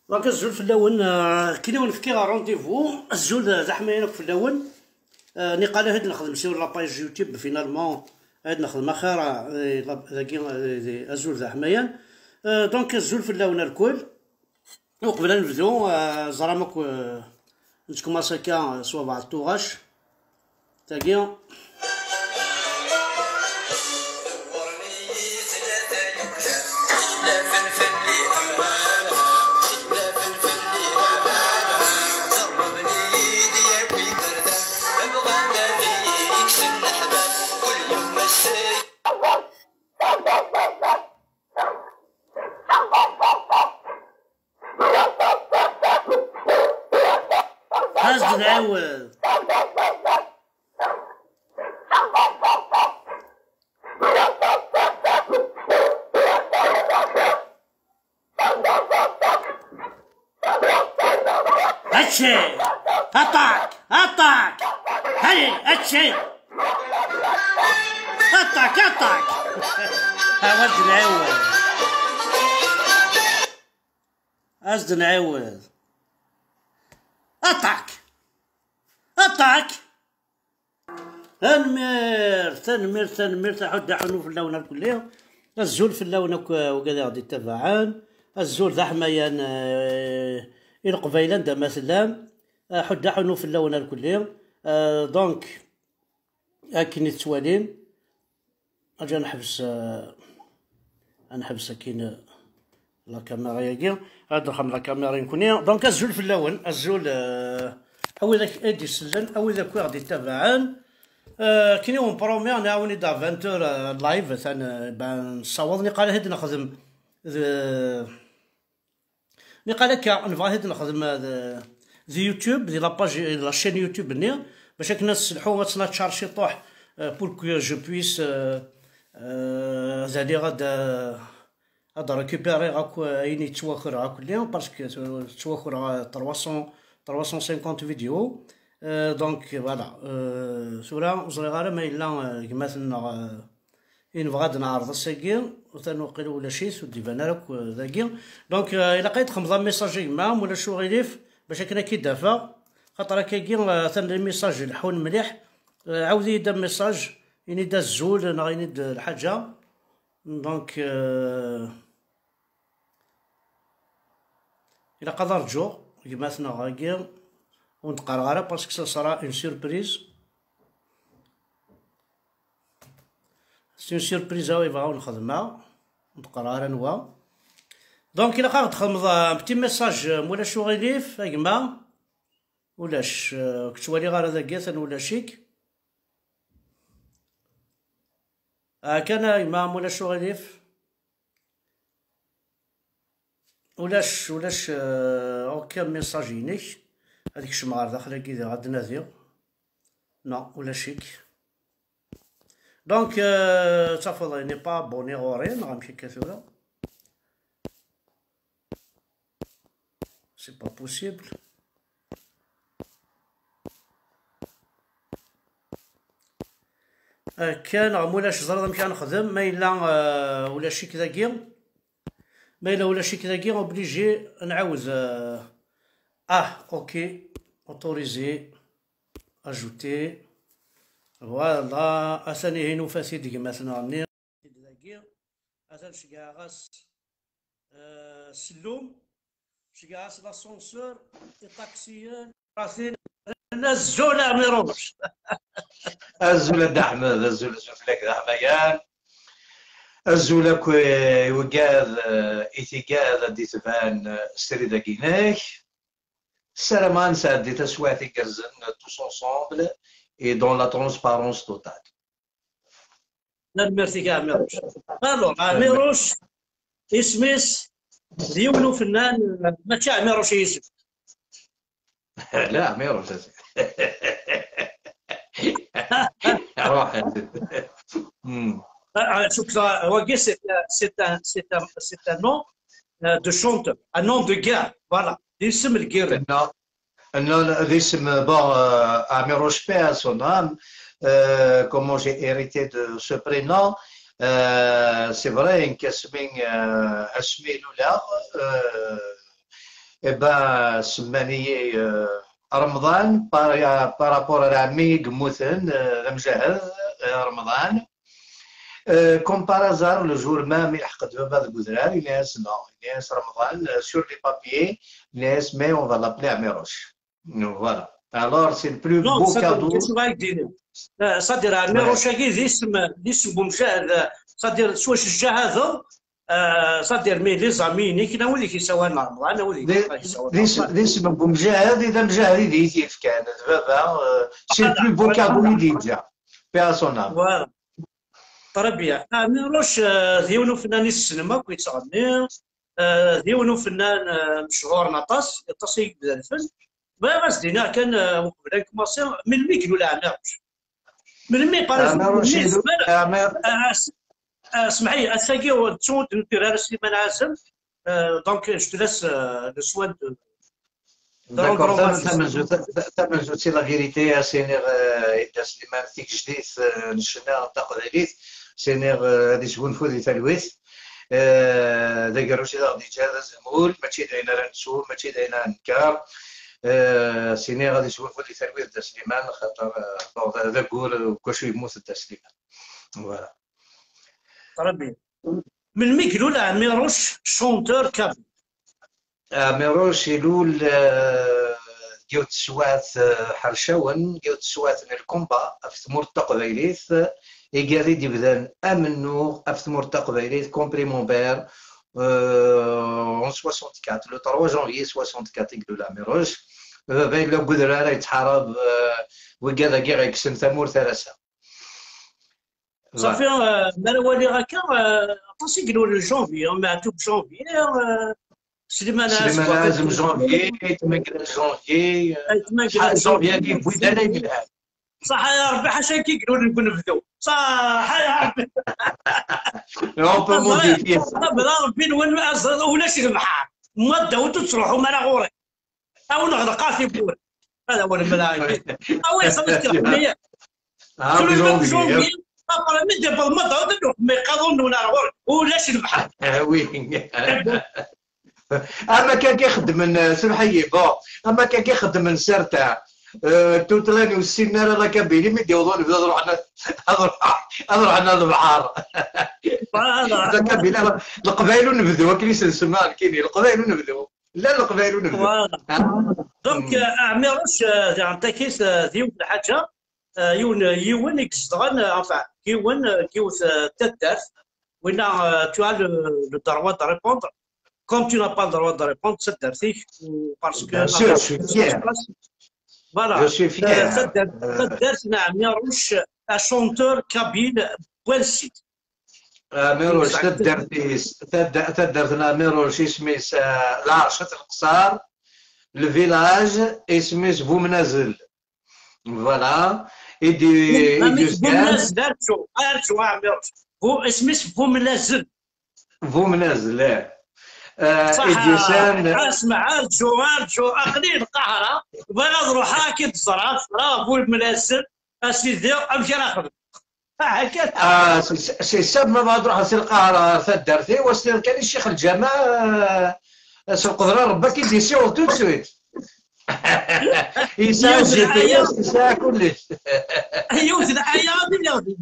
دونك الزول في اللون كي نفكي رونديفو الزول زعما ياك في اللون ني قال هاد نخدم سير لاباج يوتيوب فينالمون هاد نخدم اخر ذاكي الزول زعما دونك الزول في اللون الكل وقبل نبدو زرامك نتكوماسا كا صوابع الطوغاش تاكي هاز نعاود هاتشي هطاك هاي هاتشي هطاك هاز نعاود هاز نعاود هطاك تنمير تحد حنو في اللون الكلية الزول في اللون وكذا غادي تبعان الزول ذا حمايان القبيلة دا مثلا حد حنو في اللون الكلية دونك اكيني توالين اجي نحبس اكين لا كاميرا ياكي هاد رقم لا كاميرا يكوني دونك الزول في اللون الزول او ذاك ادي سلن او ذاك غادي تبعان كيني اون برومي نعاوني دا 20 لايف ثان نصوضني قال هاد نخدم ني قال هكا نبغى هاد نخدم ذي يوتيوب ذي لاباج لاشين يوتيوب ني باش كنا نسلحو غاتنا تشارشي طوح بور كو جو بويس زادي غاد ريكوبيري غاك اين يتواخر غاك اليوم باسكو تواخر 350 فيديو دونك فوالا صورة صغيرة ما إلا كيما نبغى نعرض الساكي وتنوقل ولا شي سودي بان لك ذاكي دونك إلا لقيت 5 ميساج يما ولا شو غيليف باش هكا كي دافع خاطر هكاكي ثان الميساج الحون مليح عاود يدا ميساج يعني دا الزول نا ينيد الحاجة دونك إلا قدر رجو كيما ثنا غاكي ونتقرا باسكو سا سرا اون سوربريز سي اون سوربريز هاو يبغاو نخدمها نتقرا نوا دونك الا قاعد تخدم بتي ميساج مولا شو غيليف كيما ولاش كتولي غير هذا كاثن ولا شيك كان يما مولا شو غيليف ولاش اوكي ميساج ينيك هذيك الشمعة داخله كي غاد نادي نو ولا شيك دونك تفضل ني با بوني غورين غنمشي كثوره سي با بوسيبل كان مولاش زرد نمشي نخدم ما الا ولا شي كذاكي ما الا ولا شي كذاكي اوبليجي نعاود اوكي اوتوريزي اجوتي فوالا اثاني هينو فاسد كيما مثلا ني داكي اثان شكا غاس سلوم شكا غاس لاسونسور الطاكسيين راسين الزوله ميروش الزوله دا احمد الزوله فلاك دا حميان الزوله كوي وكاد ايتيكاد دي تبان ستري داكيناك Salaman, ça a été souhaité tous ensemble et dans la transparence totale. Merci Mirosh. Alors, Mirosh, اسميس ديولو فنان ماشي ميروش يوسف. لا ميروش روح شوف هو c'est un nom de chanteur, un nom de gars, voilà. اسم الكير non l'ism bon Amirosh paix à son âme comment j'ai hérité de ce prénom c'est vrai que اسمي لولا إبا سماني رمضان بارابور على عمي قموثن المجاهد رمضان كوم بارازار لو جور ما يحقد بابا القدران الناس نو الناس رمضان سور لي بابيي الناس مي اون فا لابلي عميروش فوالا الور سي البلو نو بو كادو كيف غادي دير صدير عميروش كي ديس بومجاهد صدير سوا شجاع هذا صدير مي لي زامي كنا ولي كيساوى رمضان ولي ليس بومجاهد اذا مجاهد يدي كان بابا سي البلو بو كادو يدي جا بيرسونال فوالا تربية عميروش ديونو فنان السينما كيتغني ديونو فنان مشهور نطاس يطاس يبدا الفن باغاس دينا كان وقبلا كوماسي من مي كيلو عميروش من مي عميروش اسمعي اساكي تسود ندير سليمان عازم دونك جو te laisse le soin de D'accord, تمنجو سي لا فيريتي سينير إذا سليمان فيك جديد نشنا تقديريت سينير هادي شكون فودي تلويث ذاك روشي غادي جا زمول ماشي داينا راه نسول ماشي داينا نكار سينير غادي شكون فودي تلويث دا سليمان خاطر هذا كول كلشي يموت دا سليمان فوالا تربية من ميكلو عميروش شونتور كابل عميروش يلول جوت سوات حرشاون جوت سوات الكومبا افتمور تقبيليث إيجاري ديبدان أمنو افتمور تقبيليث كومبليمونبير en 64 le 3 janvier 64 يقولوا لعميروش باين لو قدرة راه يتحارب وكذا كيع يكسم ثمور ثلاثة صافي مالوالي هكا طاسي يقولوا جونفي معتوب جونفي سليمان عازم جونفي 8 جونفي جونفي هذيك بويدانا يملها صح يا ربي حاشا كيقولوا نبداو صح يا ربي اون بو موديفي بلا ربي ولا شي البحر ما داوتو تروحوا مالا غوري او نغرق في بور هذا هو الملاعب او يصير الحميه جونفي ابرا من دابا ما داوتو ما يقادون ولا غوري ولا شي البحر وي اما كان كيخدم سمحي بون اما كان كيخدم سرتع توتلاني والسناره لا كابيني ما يديوضون نروح عنا البحر هذا كابيني القبائل ونبذوا كليس نسمع كاين القبائل ونبذوا لا القبائل ونبذوا دونك عميروش انت كيس ديون الحاجه يون يكسدغن انفا كيوث تدار وين tu as le droit de répondre. Comme tu n'as pas le droit de répondre, c'est d'article, parce que... Bien sûr, je suis fier. Voilà. Je suis fier. Un chanteur kabyle, Bouelsit. ميروش تدرتنا ميروش اسميس العرشة القصار الفيلاج اسميس بومنازل فوالا يدي بومنازل ارجو ميروش هو اسميس بومنازل بومنازل صح اسمع ارجو اخلي القهره بغا نروح هاكي تصرف راه المناسب اسيدي امشي ناخذ هكا سي ساب ما بعد روح سي القهره ثدرتي وسير كان الشيخ الجماعه سي القدره ربك يدي سيور تو سويت يساعد يساعد كلش يوث الحياه غادي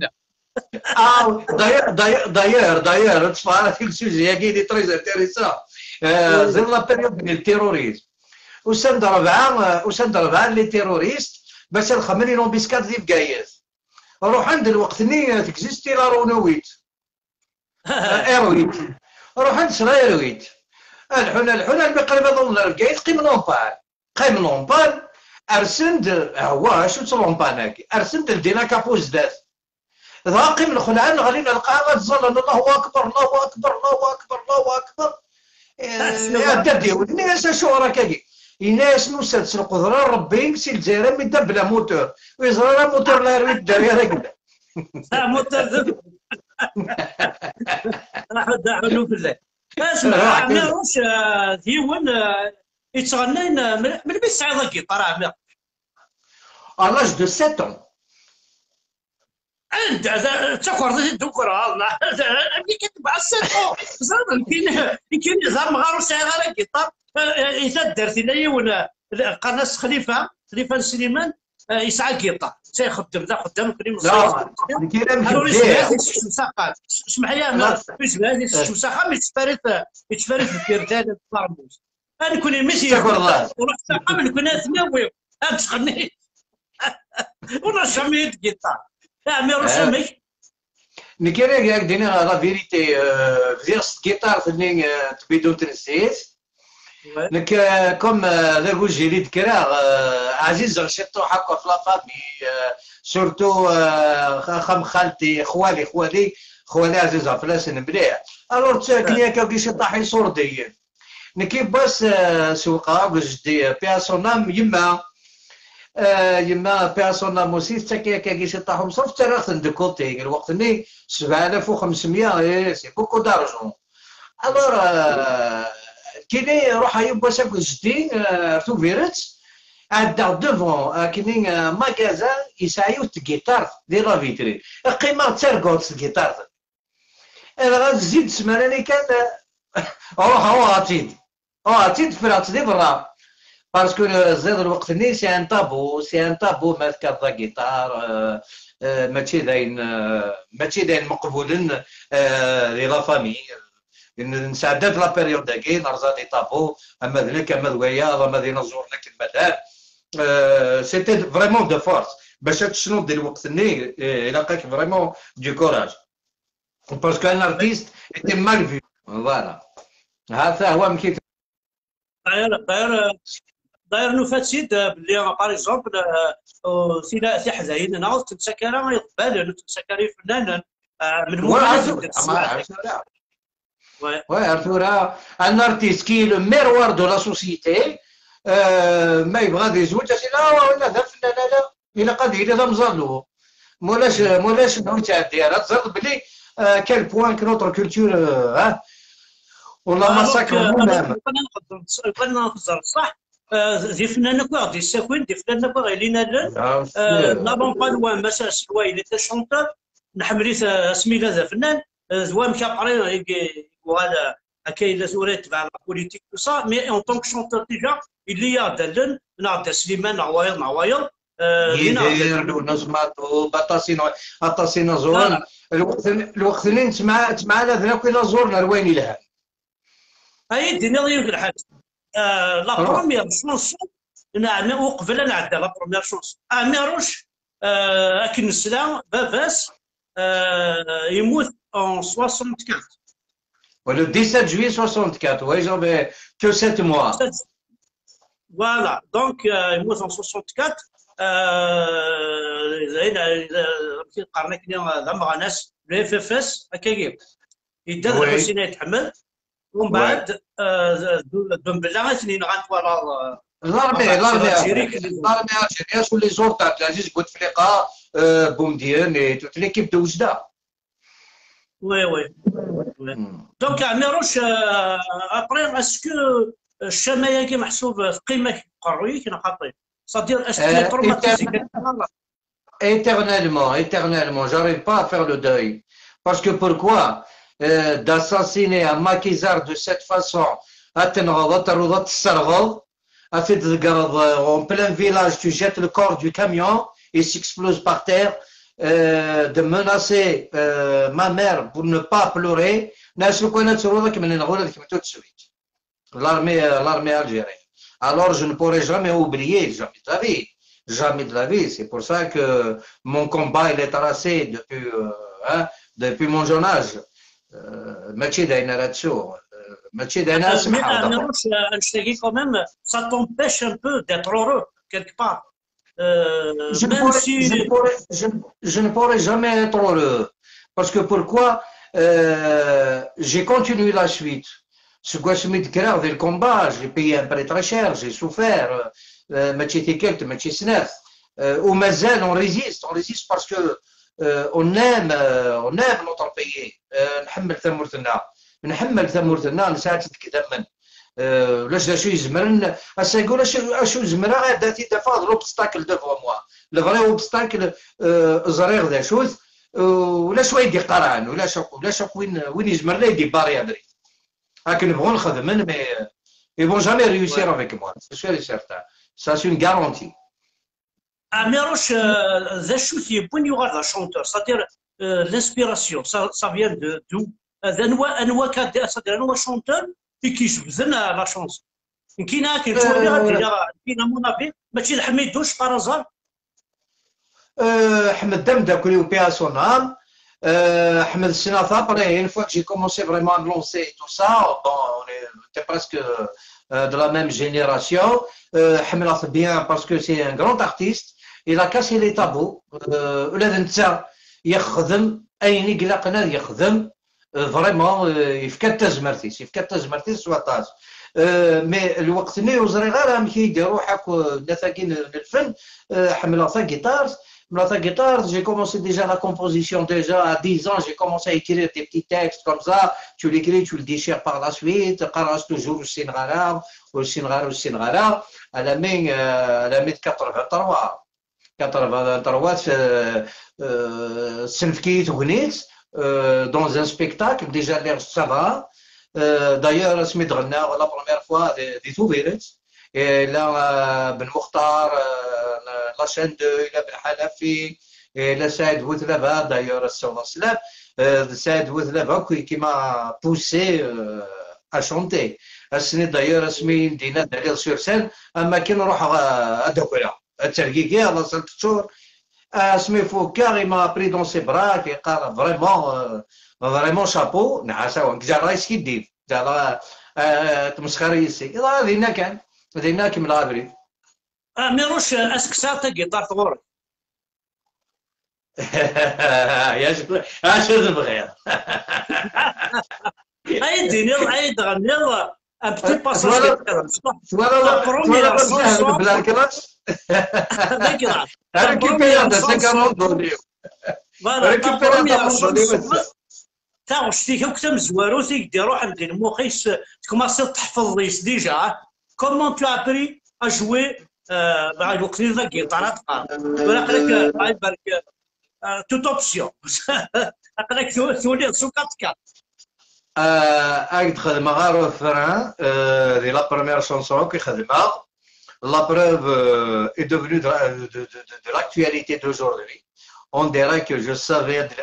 d'ailleurs, تفعل في السوجي كاين تريز انتريسون زين لا بيريود ديال التيروريزم وسند ربعه لي تيروريست باش الخمرين لومبيسكات ديال كاياس روح عند الوقت ني تكزيستي لا رونويت ايرويت روح عند شرا ايرويت الحنا بقريبه ظل الكايس قيم لومبان ارسند هو شو تلومباناكي ارسند لدينا كابوز داس ذاقي من الخلعان غادي نلقاها تظل الله اكبر الله اكبر الله اكبر الله اكبر يا دادي الناس شو راك كاكي الناس نوسات القدره ربي سي الجزائر مي بلا موتور ويزرا موتور لا يريد داير هكذا موتور راح ندعوا بالله اسمع ميروش ديوان يتغنين من بين ساعه الكيطار عمير à l'âge de 7 ans. انت تكرر الدكره ملي كتبع 7 ans زعما يمكن يزعم غير ساعه غير الكيطار إذا درت لي ولا قناص خليفة سليمان يسعى كيطا تيخدم ذا خدام كريم لا الكلام كبير اسمح لي انا الشمساقه ما يتفارق في الكردان الطرموس انا كوني ماشي ورحت ساقه من كنا ثناوي تغني ولا شميت كيطا عمي رشامي نكيري ياك دينا لا فيريتي فيرس كيطار فني تبيدو تنسيت نك كوم ذا وجهي اللي ذكراه عزيز رشيتو هكا في لافامي سورتو خم خالتي خوالي عزيزة في لاسن مليح الور تاكلي هكا كي شي طاحي صوردي نكي باس سوقا بجدي بيرسونام يما بيرسونام موسي تاكي هكا كي شي طاحو مصرف تراخ ندكوتي الوقت ني 7500 سي بوكو دارجون الور كيني روح يبا شاف جدي رتو فيرت عدا دوفون كيني ماكازا يسعيو الجيتار دي لا فيترين القيمه ترقوت الجيتار انا غنزيد سمانه كان روح هو غاتيد فرات دي برا باسكو زاد الوقت ني سي ان طابو ماسك هذا جيتار ماشي داين مقبولين لي لا فامي نساعدات لا بيريود داكي نرزا دي طابو اما ذلك اما ذويا اما دينا زورنا كالمدام سيتي فريمون دو فورس باش تشنوض ديال الوقت ني يلاقاك فريمون دو كوراج باسكو ان ارتيست ايتي مال في فوالا هذا هو مكيف داير نوفات سيد بلي باغ اكزومبل سي حزين انا تنسكر ما يقبل تنسكر فنان من مولد Ouais, Arthur, un artiste qui est le miroir de la société, ما يبغى دي زوج لا ولا ذا فنان لا الا قد يدير هذا مزالو مولاش نوتي راه تزرد بلي كال بوان كو نوتر كولتور والله مساكر مهم قلنا نهزر صح دي فنانك واحد الساكن دي فنانك غيلينا لا بون بالوا مسا سواي اللي تشونتور نحملي سميله ذا فنان زوام كابري وهذا كاين سورات تبع لا بوليتيك تو سا مي اون طونك شونتور ديجا اللي يا دلن نعطي سليمان عوايض يدير نسمعتو بطاسينا زورنا الوقت اللي تسمع لنا كنا زورنا رويني لها اي ديني غير الحاج لا بروميير شونسون نعم وقبل انا عدى لا بروميير شونسون ميروش اكن السلام بافاس يموت en 64. Le 17 juillet 64, oui, j'avais que 7 mois. Voilà, donc il mourut en 64. Le FFS هكاكي يدار الحسين يتحمل ومن بعد دومبلا اثنين غنتوالى الارمي الجيريا شو لي زور تاع عبد العزيز بوتفليقه بومدين toute l'équipe de Oujda. Oui. دونك عميروش ابري اسكو الشمايه كي محسوب في قيمه قروي كي نخاطي صدير اسكو تروماتيزي éternellement j'arrive pas à faire le deuil parce que pourquoi d'assassiner un maquisard de cette façon en plein village tu jettes le corps du camion il s'explose par terre de menacer ma mère pour ne pas pleurer l'armée algérienne. Alors je ne pourrai jamais oublier, jamais de la vie. C'est pour ça que mon combat il est tracé depuis mon jeune âge. quand même, ça t'empêche un peu d'être heureux quelque part. Je ne pourrai jamais être heureux. Parce que pourquoi j'ai continué la suite. Ce que je me dis dès le combat, j'ai payé un prix très cher, j'ai souffert. Au Mazel, on résiste parce que on aime notre pays. نحمل ثمورتنا نساعد كذا لاش شو يزمرن اش يقول شو يزمرا غير دافع لوبستاكل ديفوا موا لو فري اوبستاكل زرير ذا شوز ولا شويه يدي قران ولا شوق وين يزمر لا يدي باري ادري لكن نبغوا نخدم مي Ils vont jamais réussir Ouais. avec moi, c'est sûr et certain. Ça, c'est une garantie. Amiroche, ذا شو يبون يغار ذا شونتور c'est-à-dire l'inspiration ça vient de d'où انواع كاد c'est-à-dire انواع شونتور اللي كيجبدن لا شونس كاينه كتولي غادي كاينه مونافي ماشي الحميدوش بارازار Ahmed Damda, paix à son âme. Ahmed Sinatra, après, une fois que j'ai commencé vraiment à me lancer tout ça, bon, on était presque de la même génération. Ahmed bien parce que c'est un grand artiste. Il a cassé les tabous. ولاد نتا يخدم أين يقلقنا يخدم فريمون يفكت زمرتيس يفكت زمرتيس وطاس مي الوقت اللي وزري غير هم كيديروا حكوا نتاكين الفن حمل sa guitare. La guitare, j'ai commencé déjà la composition déjà à 10 ans, j'ai commencé à écrire des petits textes comme ça, tu l'écris, tu le déchires par la suite, قراص toujours au Singhara, à la main 83. 83 سنفكيت غنيت dans un spectacle déjà l'air ça va d'ailleurs سميت غنى la première fois des Toubirets et là Ben Mokhtar la chaîne de la Ben Halafi et la Saïd Boutlava d'ailleurs Salam Saïd Boutlava qui m'a poussé à chanter السنة d'ailleurs اسمي دينا دليل sur scène اما كي نروح ادوكرا الترقيقي على صلت شهور اسمي فوكار il m'a pris dans ses bras qui قال vraiment chapeau نعاسة وانك رايس كي دير جا تمسخري يسي هذينا كان هذينا كي من الابري ميروش اسكسا تا جيتار تغور يا شو تبغي اي دينير اي دغنير un petit passage سوالا بلا كلاس récupérer de 50 دولار تاع شتي هاك تم زوارو تيدي روح عند المخيس تكماسي تحفظ ليس ديجا كومون تو ابري ا جوي بعد الوقت ذا الجيتار تقام ولا قالك باي برك توت اوبسيون قالك تولي سوكاتكا أكيد خدمة غير فران دي لا بروميير شونسون كي خدمة la preuve est devenue de l'actualité d'aujourd'hui. On dirait que je savais de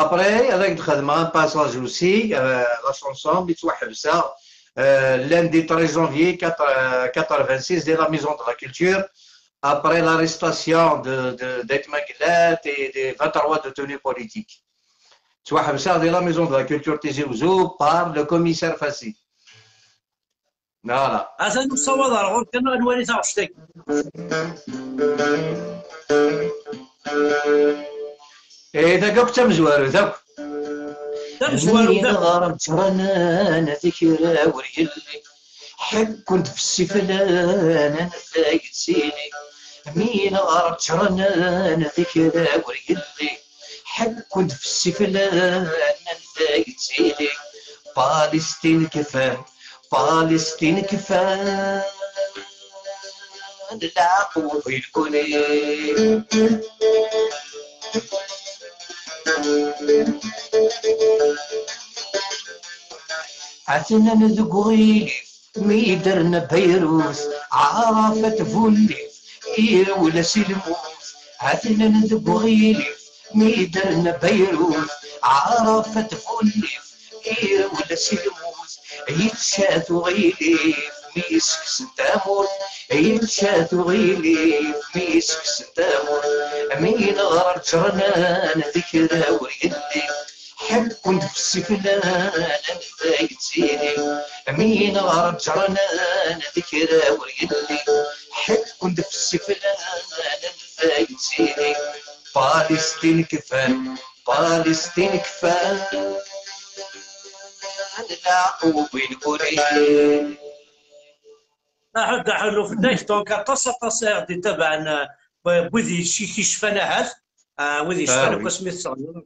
après, avec un passage aussi, la chanson, lundi 13 janvier 86 de la Maison de la Culture, après l'arrestation d'Etmaglet et des 23 détenus politiques. Tu vois, de la Maison de la Culture Tizi Ouzou par le commissaire Fassi. Voilà. هذا نصور راه كانوا انواري تاع شتي ايه داك كنت مزوار داك مزوار ترانا ذكرى وريلي حق كنت في السفلان نتايق سيني مين غرب ترانا ذكرى وريلي حق كنت في السفلان نتايق سيني فلسطين كفان فلسطين كفان العقول في الكوني عتنا نذقويلي ميدرنا بيروس عرفت فوليف إير ولا سلموس عتنا نذقويلي ميدرنا بيروس عرفت فوليف إير ولا سلموس يتشات غيلي ميسك ستامور يتشات غيلي ميسك ستامور مين غرب جرنان ذكرى وريلي حب كنت في السفلان نفايت زيني مين غرب جرنان ذكرى وريلي حب كنت في السفلان نفايت زيني فلسطين كفان فلسطين كفان العقوب الكوري أحد حلو في الدايش دونك تصير دي تبع وذي شي كيشفانا هاد وذي شفانا كسميت صغير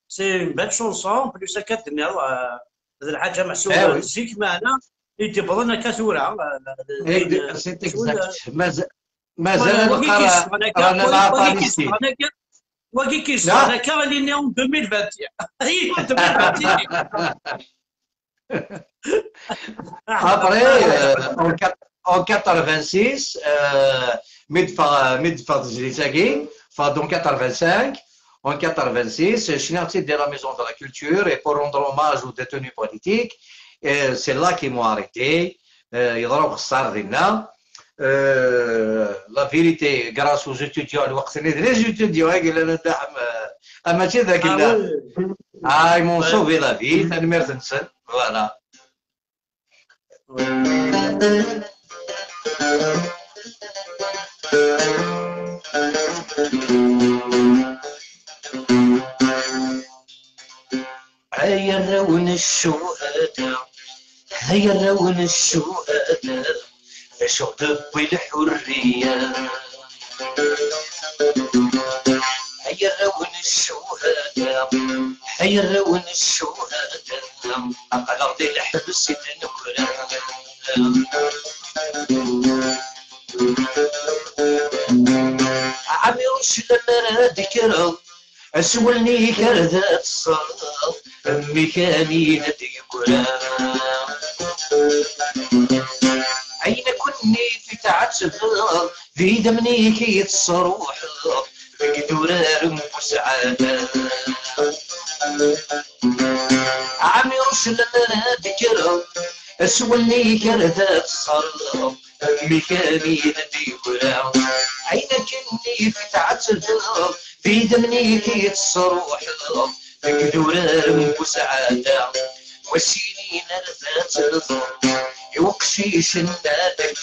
سي اون بال شونسون بلوس كدني هذا الحاجه محسوبه زيك معنا يدي بضلنا كثوره مازال رانا مع فلسطين وكي كيشفانا كان لي نيوم 2021 ايوا 2021 Après, en 86, donc 85, en 86, je suis parti de la Maison de la Culture et pour rendre hommage aux détenus politiques, c'est là qu'ils m'ont arrêté. La vérité, grâce aux étudiants, les étudiants, ils m'ont sauvé la vie, voilà. هيا نرون الشهداء هيا نرون الشهداء عاشوا ضبي الحرية هيا نرون الشهداء هيا نرون الشهداء على أرض الحبس تنكرا عمي وش لما ذكرى أسولني كردات الصلاة أمي كاني نديكرا عين كني في تعتبها في دمني كي تصروح بقدرار مسعادة عمي وش لما ذكرى أسولني كردات الصلاة أمي كاني نديكرا عين كني في تعتبها في دمني كي تصروح بقدرار مسعادة والسنين رفات الظل يوقشيش النادك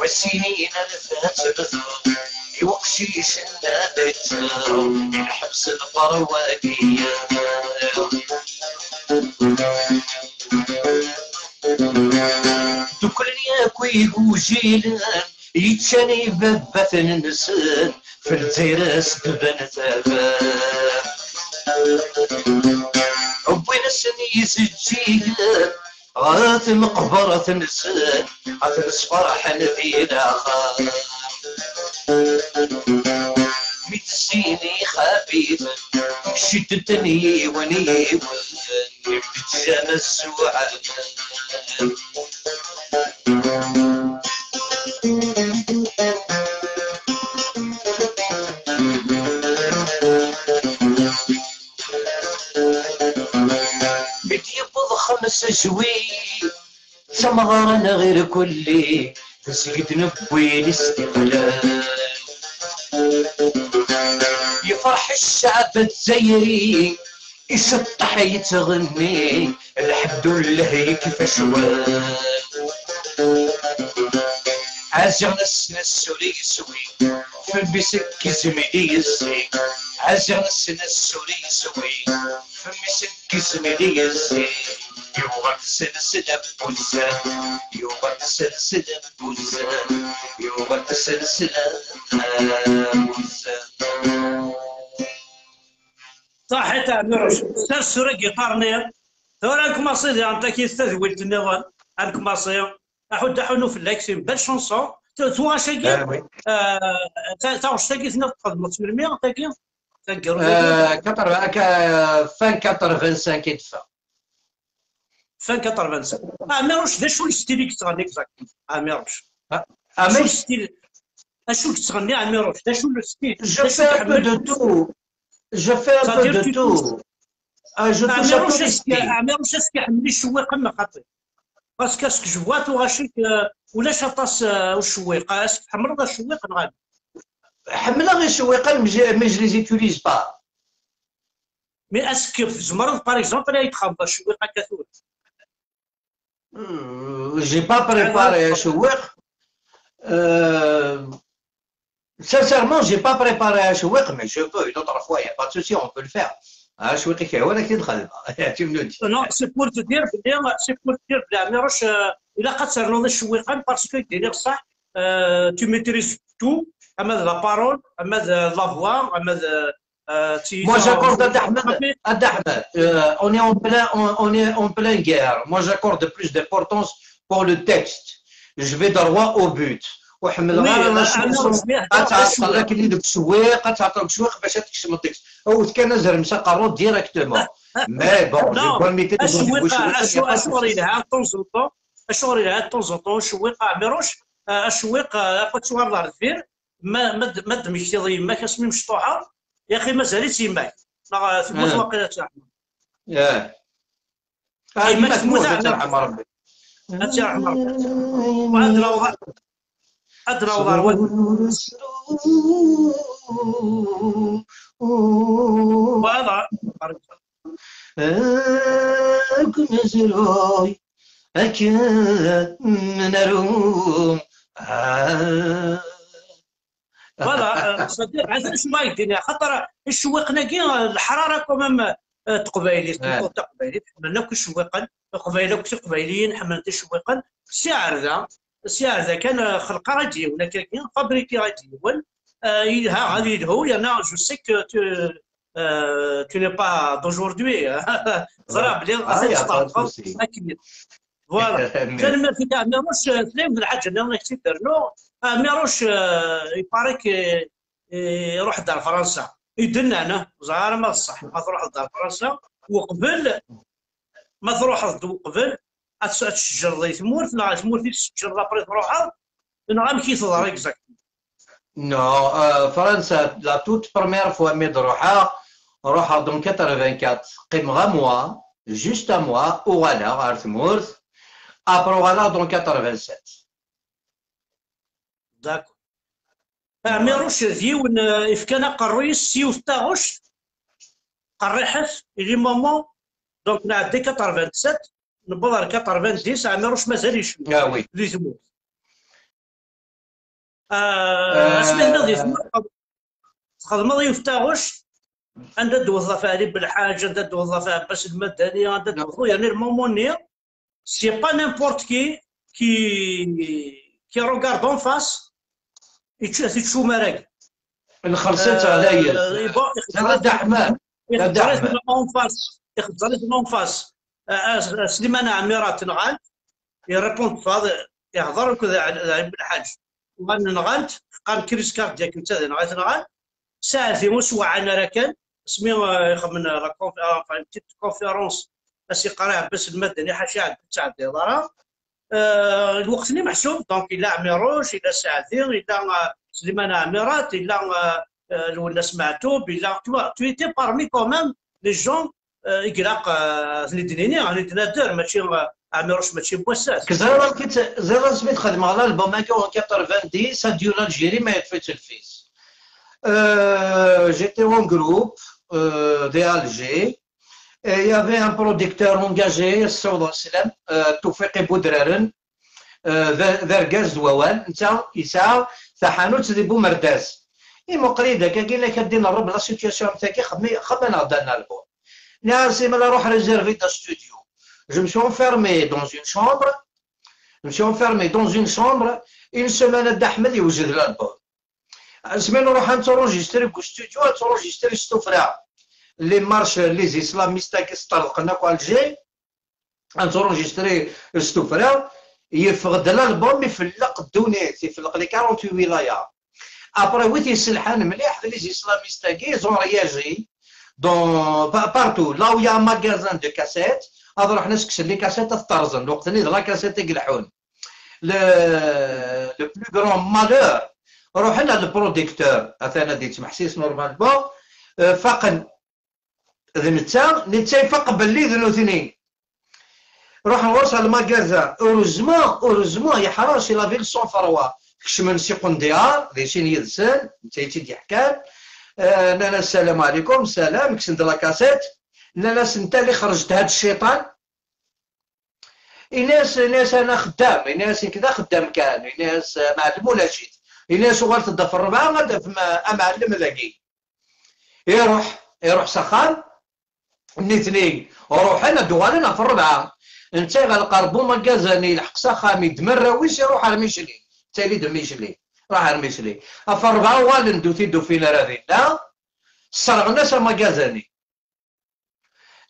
والسنين رفات الظل يوقشيش النادك الحبس البرواقية تكلني اكوي وجيلان يتشاني ببث النسان في التراس ببن ثابان وين السني سجيلان غات مقبرة نسان غات نصفرح نذينا خان متسيني خبيث شدتني ونيب بتجانا السوعة خمس شوي سمغرنا غير كلي تسقط نبوي الاستقلال يفرح الشعب الجزائري يسطح يتغني الحمد لله كيف شوال عازعنا السنة السوري سوي في المسك زميلي الزي عازعنا السنة السوري سوي في المسك زميلي الزي يوغا السلسلة بوزان يوغا السلسلة بوزان يوغا السلسلة بوزان صحيت عمروش استاذ سوري قطارني ثورانك مصيدي انت كي استاذ النظام انك مصير احد حنو في الاكسيم بل شونسون تو شاكي تا واش تاكي تنفض 800 تاكي فان 85 يدفع فان 85 عمروش ذا شو الستيل اللي كتغني اكزاكتلي عمروش شو الستيل اشو كتغني عمروش ذا شو الستيل جو في ان بو دو تو Je fais un peu de tout. Je touche un peu les styles. عمروش كيحمل الشويقه ما خاطر باسكو اسك جو فوا تو غاشيك ولاش طاس الشويقه اسك حمرض الشويق نغادي حملها غير الشويقه مي جو لي زيتيليز با مي اسك في زمرض باغ اكزومبل يتخبى الشويقه كثور جي با بريباري شويق Sincèrement, je n'ai pas préparé un chouïk, mais je peux une autre fois, il n'y a pas de souci, on peut le faire. Un chouïk qui est là, qui est tu me le dis. Non, c'est pour te dire, Amirouche, il a quatre cernes de chouïk parce que tu maîtrises tout, la parole, la voix, Moi j'accorde à Ahmed, on est en pleine guerre. Moi j'accorde plus d'importance pour le texte. Je vais droit au but. وحمل غير لا شونسون تعطل لك اللي ديك السويق تعطل السويق باش تكشم الدكس او كان زرمسه قارو ديريكتومون مي بون جو بون ميتي الشغل لها طونزونطون الشغل لها طونزونطون الشويق عمروش الشويق قلت شوار الله الفير ما دمجتي يما كاسمي مشطوحه يا اخي مازالت يماك ثبوت واقيلا ترحم ياه ما تموت ترحم ربي ترحم ربي أدرى وضع وضع كنا زروي أكيد نروم فوالا صديق عاد شو ما يدينا خاطر الشويقنا كي الحراره كمام تقبايلي تقبايلي حملنا كل شويقا قبايليين حملنا الشويقا السعر ذا كان خلق غادي ولا كان فابريكي غادي ها غادي يدهو انا جو سي كو tu n'es pas d'aujourd'hui زرا بلي غادي تطبق اكيد فوالا كان ما في كاع ميروش سليم بن الحاج انا كنت درنو ميروش يباريك يروح دار فرنسا يدلنا انا زهر ما الصح ما تروح لدار فرنسا وقبل ما تروح قبل تشجر ذي تمورت لا تمورت تشجر لابري تروحها انا غير كي تظهر اكزاكت نو فرنسا لا توت بروميير فوا مي روحها دون 84 قيم غا موا جوست موا وغالا غار تمورت ابرو غالا دون 87 داكو ميروش ديون إفكانا قرويس سيوف تاغوش قريحت إلي مومون دونك نعدي 87 نبضر 90 ميروش مازال يشوف وي لي تموت اسمه ذي تخدم ضيوف تاغوش عندها توظف علي بالحاج عندها توظف عباس المدني عندها توظف يعني المومون سي با نيمبورت كي روغارد اون فاس يتشوف مراكي نخلصت عليا هذا حمام يخزريت اون فاس يخزريت اون فاس سليمان عميرات نغال يريبوند فاضي يهضر كذا بالحاج نغالت قال كريس كارت ديالك انت نغالت نغال ساعتي مسوع انا راكان اسمي من لا كونفيرونس اسي قرا عباس المدني حاشا تاع الاداره الوقت اللي محسوب دونك الا عميروش الا ساعتين الا سليمان عميرات الا ولا سمعتو بلا تو ايتي بارمي كومام لي جون يقراق اللي دنيني اللي دنادر ماشي عميروش ماشي بواساس كزرا كنت زرا سميت خدم على البوم هكا 90 سا ديال الجيري ما يطفيش الفيس j'étais en groupe d'Alger. Il y avait un producteur engagé, Salam, Toufiq Boudraren, Vergaz Douawan, Issa, Tahanout de Boumerdaz. Et mon collègue, qui a dit la situation, خمنا dans l'album. C'est la roue réservée d'un studio. Je me suis enfermé dans une chambre. Une semaine d'Ahmed et وجد l'album. سمين نروح نتورونجيستري في ستوديو تورونجيستري ستوفرا لي مارش لي اسلاميستا كيستطرقنا كو الجي نتورونجيستري ستوفرا يفقد الالبوم يفلق الدونيت يفلق لي 48 ولايه ابري ويت يسلحان مليح لي اسلاميستا كي زورياجي دون بارتو لا ويا ماغازان دو كاسيت هذا رحنا نسكس لي كاسيت الطرزن الوقت اللي لا كاسيت يقلعون لو بلو غران مالور روحنا للبروديكتور اثنا ديت محسيس نورمالمون فقن نتا يفق باللي ذنو اثنين روح نوصل الماكازا اوروزمون يا حراش لا فيل سون فروا كشمن سيكونديار ذي شين يدسن نتا يتي حكام انا السلام عليكم سلام كسند لا كاسيت ناس انت اللي خرجت هاد الشيطان ناس انا خدام ناس كذا خدام كان ناس معلم ولا جيت الناس وغلت الضف الربعة غدا في معلم ذاكي يروح سخان الاثنين وروح انا دوالنا في الربعة انت غالقربو مكازاني لحق سخامي دمراويش يروح على ميشلي تالي دميشلي راح على ميشلي في الربعة والن دوتي فينا راذينا صرعنا سا مكازاني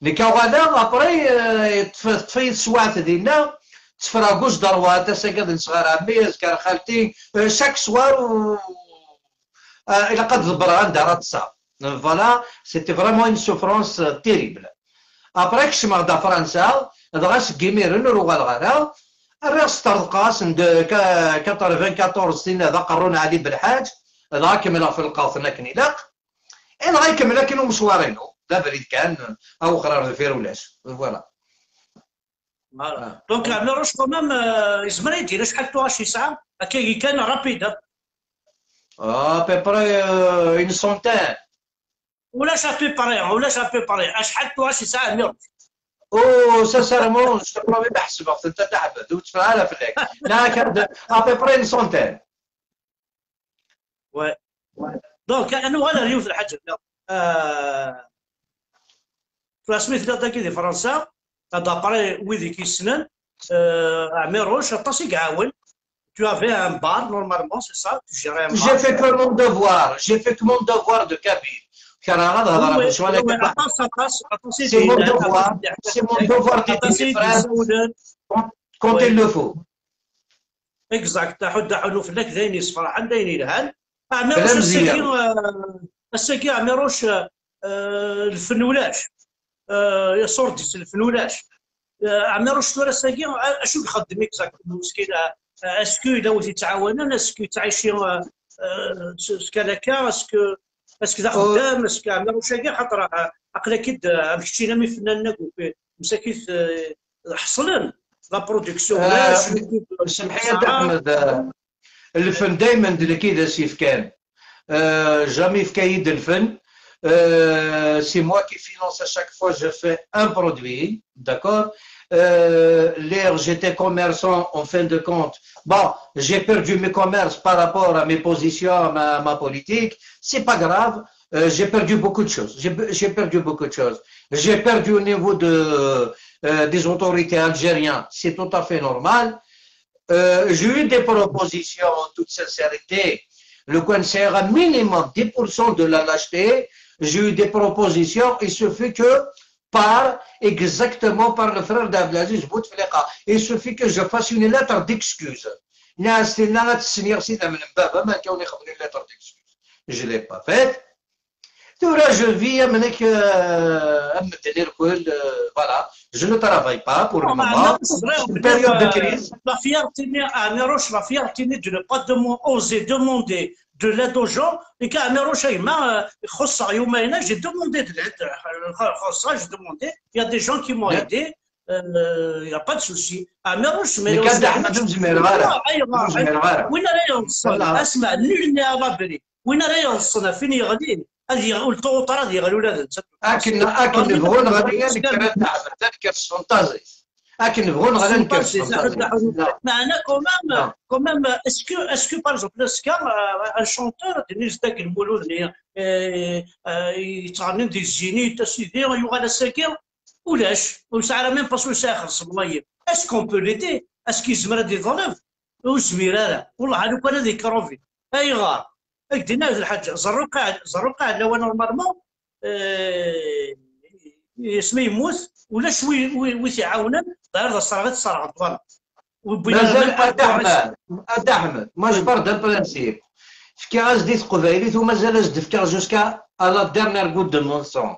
نكا غادا ابري طفيت سوات دينا تفراغوش دروات ساكاد صغار عمي كان خالتي شاك سوار الى قد ضبرها عندها تصاب فوالا سيتي فريمون اون سوفرونس تيريبل. ابري كشما غدا فرنسا دغاس كيميرن روغال غانا الراس طرقاس 94 سنه هذا قرون علي بالحاج هذا كمل في القاص كنيلاق انا غيكمل كانوا مشوارينو لا بريد كان او قرار فير ولاش فوالا. دونك عمروش كومام يزمر يدير شحال تو شي ساعه هكا كان رابيد بيبري اون سونتين ولاش ابي شحال تو شي ساعه عمروش. او سانسيرمون جو بروبي بحسبك انت تعبد وتفعلها في الليل لا كان ابيبري اون سونتين. وي دونك انا ولا ريوث الحاجه فلاسميت دا كي دي فرنسا هذا بري ويدي كيسنن عميروش عطاس يعاون. Tu avais un bar normalement, c'est ça? Tu gérais un bar. J'ai fait que mon devoir. J'ai fait que mon devoir de cabine. C'est mon devoir. C'est mon devoir d'aider mes frères quand il le faut. Exact. حد حلو فلك ذين يصفر داين يلهان. عميروش الساكي عميروش الفنولاش يا صوردي الفنولاش عميروش تورا الساكي اشو يخدم اكزاكت مسكين اسكو الا وليتي تعاونون اسكو تعيشي سكالكا اسكو ذا خدام اسكو عميروش كاع خاطر عقلا كيد مشينا من فنان مساكين حصلن لا برودكسيون سمحي يا احمد الفن دائما كيدا سيف كان جامي في كايد الفن. C'est moi qui finance à chaque fois je fais un produit, d'accord. J'étais commerçant en fin de compte. Bon, j'ai perdu mes commerces par rapport à mes positions, à ma politique. C'est pas grave. J'ai perdu beaucoup de choses. J'ai perdu au niveau des autorités algériennes. C'est tout à fait normal. J'ai eu des propositions en toute sincérité. Le conseil a minimum 10% de la lâcheté. J'ai eu des propositions. Il suffit que exactement par le frère d'Abdelaziz Bouteflika, il suffit que je fasse une lettre d'excuse. Je ne l'ai pas faite. Tout là, je vis voilà. Je ne travaille pas pour le moment. Une période de crise. La fierté de ne pas oser demander de l'aide aux gens. Et qu'Ameroche, j'ai demandé de l'aide. J'ai demandé. Il y a des gens qui m'ont aidé. Il n'y a pas de souci. Ameroche, mais وين راه يوصلنا فين يغادي هذه يقول الطوطره هذه يغادي ولاد اكن نبغون غادي نكرر تذكر الشونطاجي اكن نبغون غادي نكرر الشونطاجي معنا كومام اسكو باغ اكزومبل اسكا ان شونتور ديال داك المولود اللي يتغني دي الزينيت سيدي يغادي ساكن ولاش وساعه ميم باسو ساخر صبلايب اسكو بو ليدي اسكو يزمر هادي ظلف وزميرة والله لو كان هذيك كروفي اي غار دينا هذا الحاج زروقع لو نورمالمون اسمه يموت ولا شوي ويتعاونن داير الصراغات صراغ طوال مازال أحمد ما جبر دا البرانسيب في كاز ديت قبايلي ثم مازال جدفكا جوسكا على ديرنيير غود دو مونسون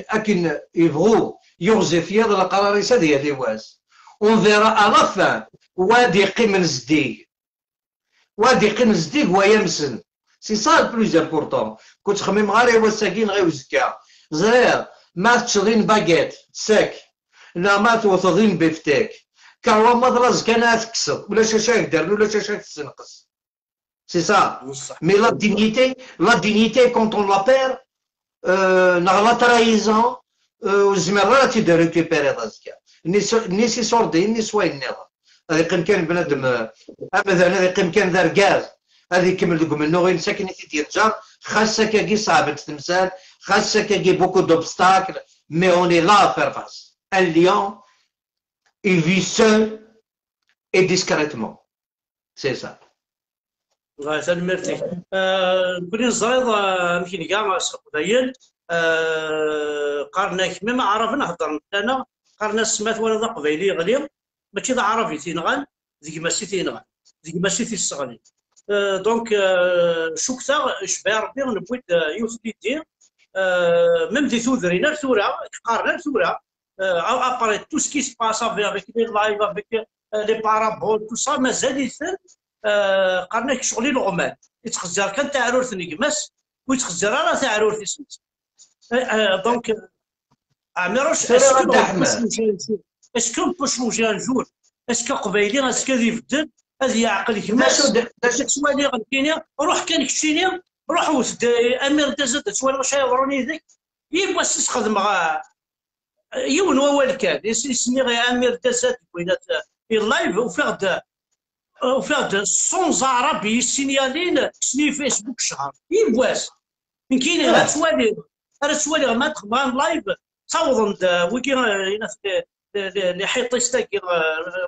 اكن يبغوا يغزف يد القراريسه ديال لواس اون فيرا على فان وادي قيم زديق هو يمسن سي سا البلوز امبورطون كنت خميم غير وساكين غير وزكا زرير ما تشغين باكيت ساك لا ما توثغين بفتاك كهو ما درز كان تكسر ولا شاشاك دار ولا شاشاك تسنقص سي سا مي لا دينيتي كونت اون لا بير لا ترايزون وزمر تي ريكوبيري راسك ني سي صوردين ني سواي النظام هذا كان بنادم مثلا هذا كان دار كاز هذه كمل دوك منو غير ساكنتي ديال الجار خاصك كي صعبه التمثال خاصك كي بوكو دوبستاكل مي اوني لا فير فاس ان ليون il vit seul et discrètement c'est ça الله يسلمك نقول الزريض يمكن كاع سوق دايل قارنا كما ما عرفنا نهضر انا قرنا السمات ولا ذا قبيلي غلي ماشي ذا عربي تينغان ذيك ماشي تينغان ذيك ماشي تيستغني دونك شكتا شبه ربي نبغيت يوث دير ميم دي ثورينا ثورة قارنا ثورة اباري تو سكي سي باس افيك لي لايف افيك لي بارابول تو سا مازال يثن قارنا شغلي الغمان يتخزر كان تاع عرورت نيكماس ويتخزر راه تاع عرورت سميت دونك عمروش اسكو باش موجي ان جور اسكو قبايلي اسكو يبدل هذه يعقل كماس سوالي غنكيني روح كان كشيني روح وسد امير دازت سوالي واش يضروني ذاك يبغى تخدم يون هو كان يسمي غير امير دازت بينات اللايف وفاغد صونز عربي سينيالين سني فيسبوك شهر يبواس من كاين غير سوالي ما تخدم لايف تصاوض ويكي اللي حيطيستاك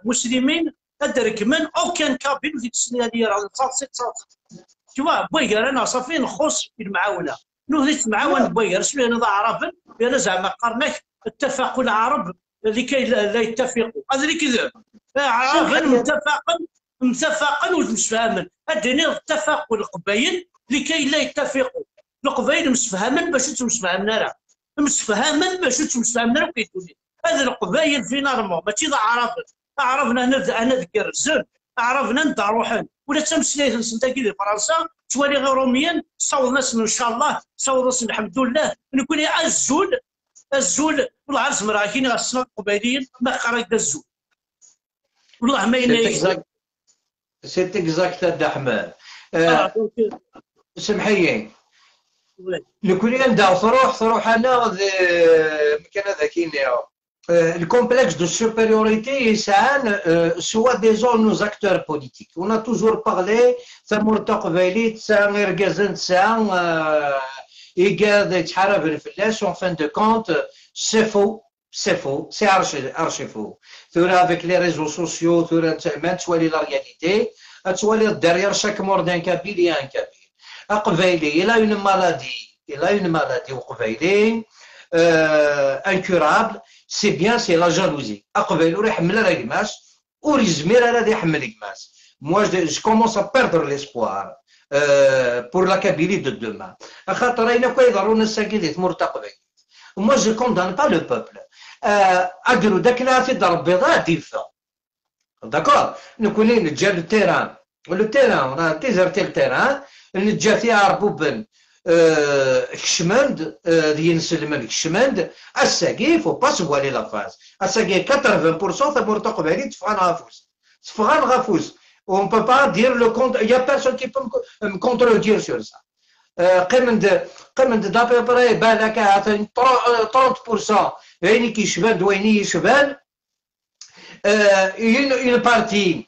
مسلمين ادرك من اوكان كابين في السنه هذه راه شوف بويغر انا صافي نخص في المعاونه نهضت معاون بويغر شنو انا عرب انا زعما قرناك اتفقوا العرب لكي لا يتفقوا هذا اللي كذب عرب متفقا ومتفاهما ادني اتفقوا القبائل لكي لا يتفقوا القبائل متفاهما باش تمسفهمنا راه متفاهما باش تمسفهمنا كيتولي هذه القبائل في نورمال ماشي ذا عرب عرفنا انا ذكر الزر عرفنا ندى روحنا ولا تمسليه نتاكي فرنسا توالي غير روميا صوت ناس ان شاء الله صوت ناس الحمد لله نكون الزول والله عرس مراه كاين السنه القبائليين ما قرا الزول والله ما ينايش سيت اكزاكت احمد سمحيين نكون نداو ثروح انا كان هذا كاين le complexe de supériorité يسعان soi-disant nos acteurs politiques. On a toujours parlé ثمورتا قبايلي تسعى غير كازن تسعى يقاد يتحارب الفلاس en fin de compte c'est faux c'est archi faux. ثورا avec les réseaux sociaux ثورا ما توالي la réalité توالي derrière chaque mort d'un kabyle il y a un kabyle. قبايلي il a une maladie وقبايلي incurable. C'est bien, c'est la jalousie. Moi, je commence à perdre l'espoir pour la Kabylie de demain. Moi, je ne condamne pas le peuple. D'accord? Nous connaissons déjà le terrain. On a déserté le terrain. On a déjà fait un كشمند ينسلم كشمند الساقي فو با سوالي لا فاز الساقي 80% ثمور تقبالي تفغان غافوس on peut pas dire le contre il y a personne qui peut me contredire sur ça قمند دابا بري بالك 30% يعني كيشبان ويني يشبان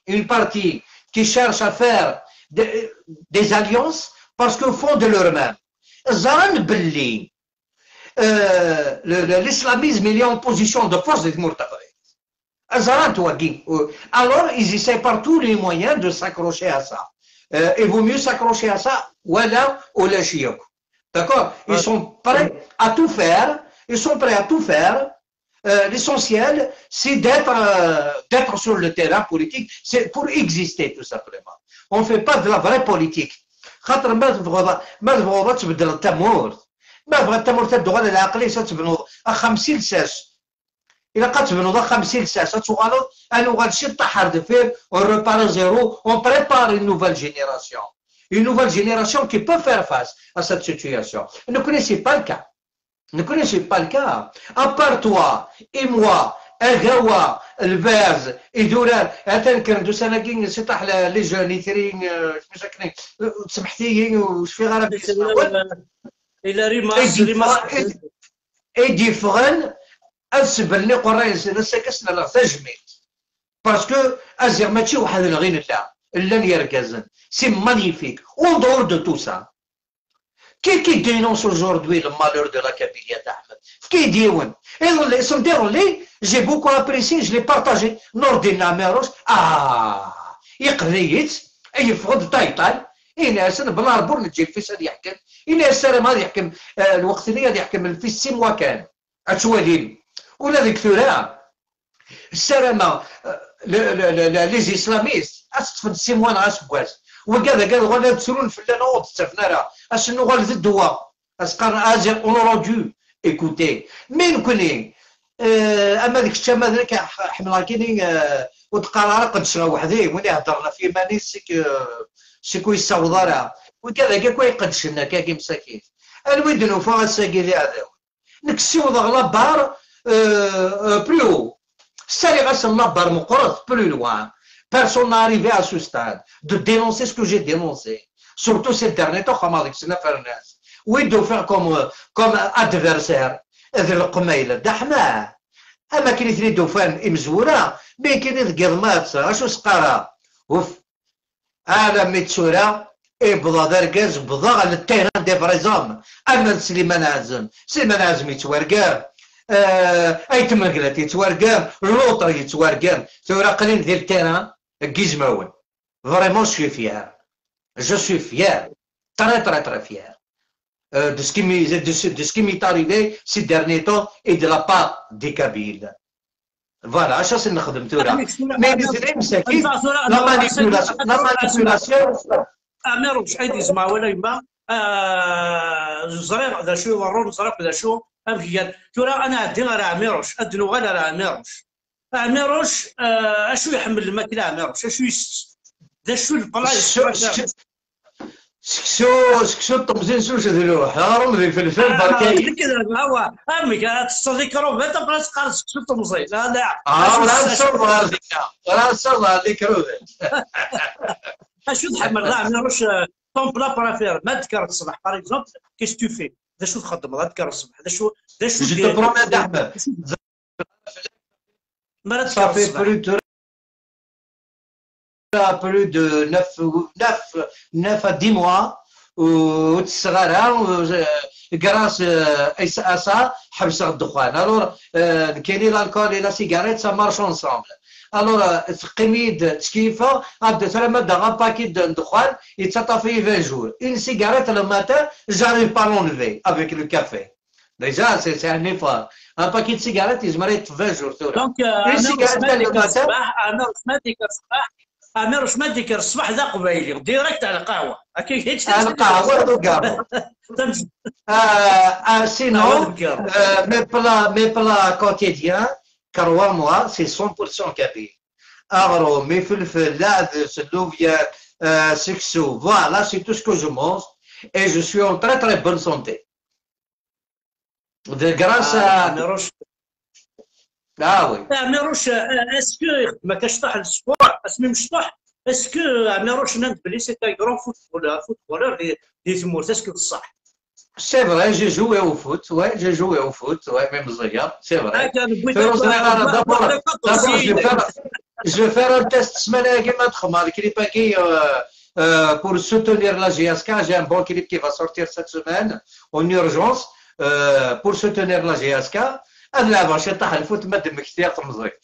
une partie qui cherche à faire des alliances parce qu'au fond de leur-même زران باللي l'islamisme il est en position de force des مرتقبين زران تواقي alors ils essaient par tous les moyens de s'accrocher à ça il vaut mieux s'accrocher à ça ولا شيء d'accord ils sont prêts à tout faire l'essentiel c'est d'être sur le terrain politique c'est pour exister tout simplement on fait pas de la vraie politique خاطر ما تبغى تبدل التمور ما بغى التمور تدو على العقليه تبنوض 50 ساس الا قتبنوض 50 ساس تغالط انا غادي طحر دفير ونريباري زيرو on prépare une nouvelle génération qui peut faire face à cette situation. Ne connaissez pas le cas à part toi et moi الهوا الباز يدوران تنكر ندوس انا كي نسطح لي جون يثرين مساكنين سمحتي واش في غرابه الى ريماس ايدي فغن اسبلني قريس نسكسنا لا تجميت باسكو ازير ماشي واحد الغين لا يركزن سي مانيفيك اون دور دو تو سا qui dénonce aujourd'hui le malheur de la Kabylie d'Ahmed? Qui dit oui? Et son déroulé, j'ai beaucoup apprécié, je l'ai partagé. Nordina Meros, يقريت يفقد تايطال يناس بلاربور نجي الفيس هذا يحكم يناس ما يحكم الوقت اللي غادي يحكم الفيس 6 موا كان اتشوالين ولا ديك ثورة السلامه لي زيسلاميست اصطفد سيموان غاسبواس وكذا قال غانا تسرون فلان او تسفنا راه اشنو غال الدوا اسقر ازير اونورودو ايكوتي مين كوني اما ديك الشام هذاك حملا كاينين وتقرا قد شرا وحدي وين هضرنا في ماني سيكو يصاوض راه وكذا كاع كوي قدشنا كاع مساكين الويد نوفا الساكي هذا نكسيو ضغلا بار بلو سالي غاسل لابار مقرط بلو لوان personne n'est arrivé à ce stade de dénoncer ce que j'ai dénoncé surtout ces derniers temps comme avec Sina Fernández oui de faire comme adversaire هذا القميله دحماه اما كاين ثري دوفان مزوره مي كاين قضمات اشو سقاره اوف انا ميتسورا بضا دركاز بضا للتيران دي فريزوم اما سليمان عزم يتورقام اي تمرقلات يتورقام لوطر يتورقام ثورا قليل ديال التيران كيزماون فريمون سوي فيها جو سوي فيها très fier de ce qui m'est arrivé ces derniers temps et de la part des Kabyles. Voilà, اش راس نخدم تورا مي بزري مساكين لا مانيبيولاسيون امير واش عيد يسمع ولا يما زريق ذا شو ورون زريق ذا شو امشي قال تورا انا عندي راه عميروش ادنو غير راه عميروش اشو يحمل الماكله عميروش اشو ذا شو البلايص سكسو الطمزين سوش دلو حارم ذي فلفل بركاي كذا هو امك تستذكروا بيتا بلاص قال سكسو الطمزين لا ولا نصور هذيك ولا نصور هذيك روذ اشو تحمل لا عميروش طون بلا برافير ما تذكر الصباح باغ اكزومبل كيش تو في ذا شو تخدم لا تذكر الصباح ذا شو جيت برومي دحمه ما تذكر الصباح plus de 9 à 10 mois grâce à ça حبس الدخان alors كاين الكول et la cigarette ça marche ensemble alors تقيميد تكيفه عبد سلامه دغا باكيت دخان يتصطفي 20 jours une cigarette le matin j'arrive pas l'enlever avec le café déjà c'est un effort un paquet de cigarettes يزمر 20 jours donc une cigarette le matin انا سمعتك الصباح امير واش ما ديك الصباح ذا قبايلي ديريكت على القهوه اكيد هيك على القهوه والقهوه sinon mes plats quotidiens crois-moi c'est 100% kabyle agro mes فلفل لعدس اللوبيا سكسو voilà c'est tout ce que je mange et je suis en très bonne santé grâce à oui عميروش اسكو ما كشطح الاسبوع اسمي مشطح اسكو عميروش نانت بلي سي ان غران فوتبولور دي تمورت اسكو بصح C'est vrai, j'ai joué au foot, ouais, même Zaya, c'est vrai. D'abord, je vais faire un test semaine pour soutenir la GSK. J'ai un bon clip qui va sortir cette semaine en urgence pour soutenir la GSK. لا باش يطيح الفوت ما دمك اختيار تمزيق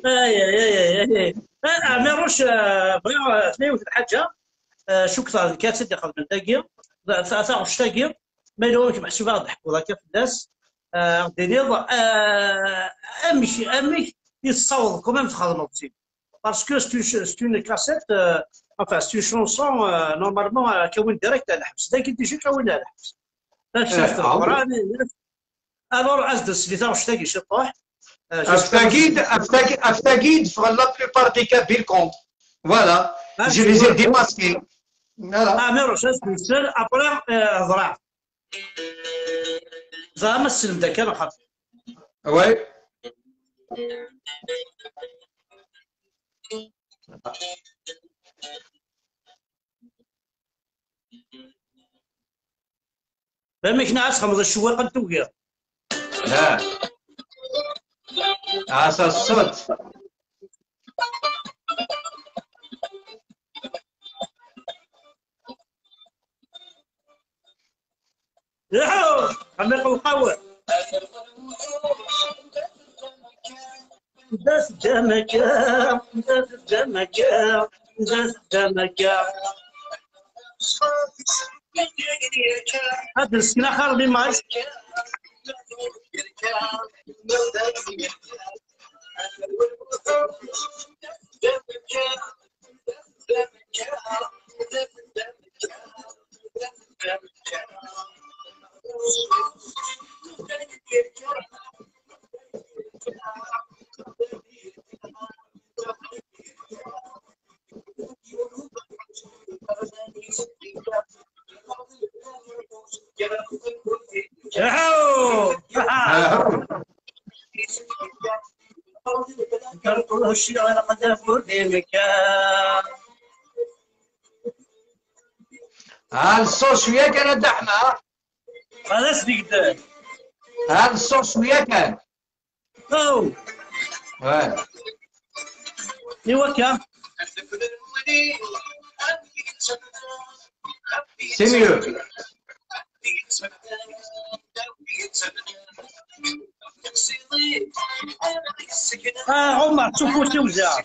اي عميروش بغيو ثنين في الحاجه شو كثر كانت سيدي قبل نتاقي ثلاثه واش تاقي ما يلومش محسوبه ضحكوا هكا في الناس ديريض امي يتصاوض كوميم تخدم الطيب باسكو سي اون كاسيت enfin c'est une chanson normalement كون ديريكت على الحبس داك تيجي كون على الحبس alors أزدس اللي واش تاقي شي طوح أفتاقيد في لا بلوبار دي كابيل كونت فوالا جو لي زي ديماسكي ميروش أزدس أبري ضرع زعما ما السلم داك أنا خاف وي فهمك ناس خمس الشواق التوقيع لا عسى الصوت ياهو عميق القوة داس دمكا هذا السكين آخر بماش الصوص شويه كان دحمه هذا صديق هذا الصوص شويه كان او ايوا كان سي ميو عمر تشوفوا توزع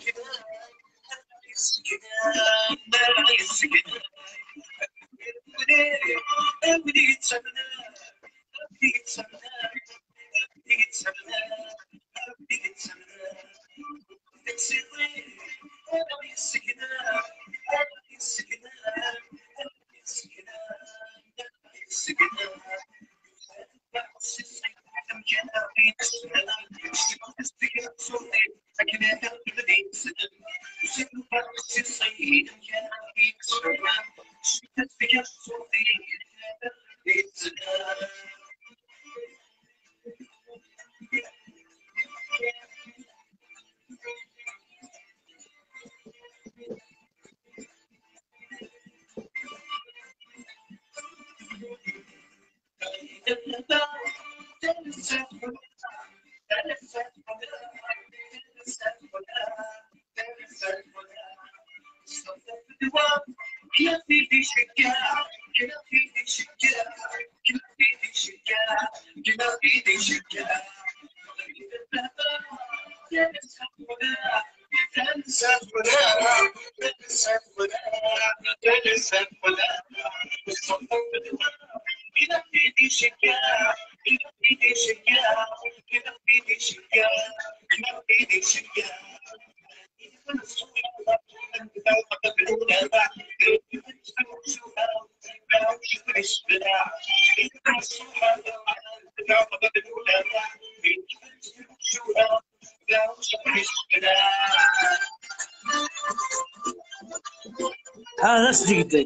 هذا صديق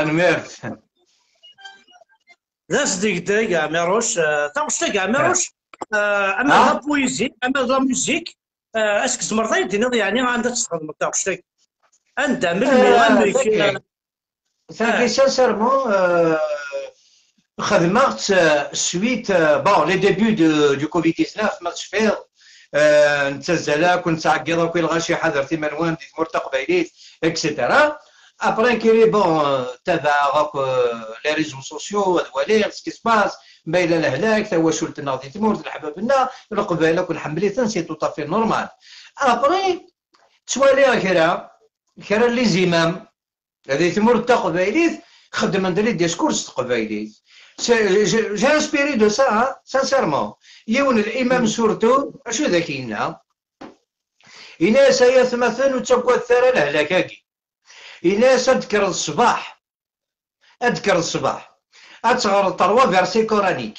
ميرت ذا صديق كاع ميروش تعرف كاع ميروش اما لا بويزي اما لا ميوزيك اسك زمرضي يدينا يعني عندها تستخدم تعرف عندها من الميغاميك سانكي سانسيرمون خدمت سويت بون لي ديبي دو كوفيد 19 ما تشفير نتزلا كنت عقيضه وكي الغاشي حضرتي منوان دي تمور تقبيليت اكسيتيرا ابري كيري بون تابع غاك لي ريزو سوسيو ولي سكي سباس بين الهلاك توا شلت ناضي تمور الحبابنا القبيله كل حمليتن سي تو طافي نورمال ابري توالي كرا لي زمام هذه تمور تقبيليت خدم ندير ديسكورس تقبيليت جي انسبيري دو سا سانسيرمون يون الامام سورتو اشو ذاك ينا إناس يثمثن وتبقى الثرى الهلاكاكي إناس أذكر الصباح أتغر الطروة فيرسي كورانيك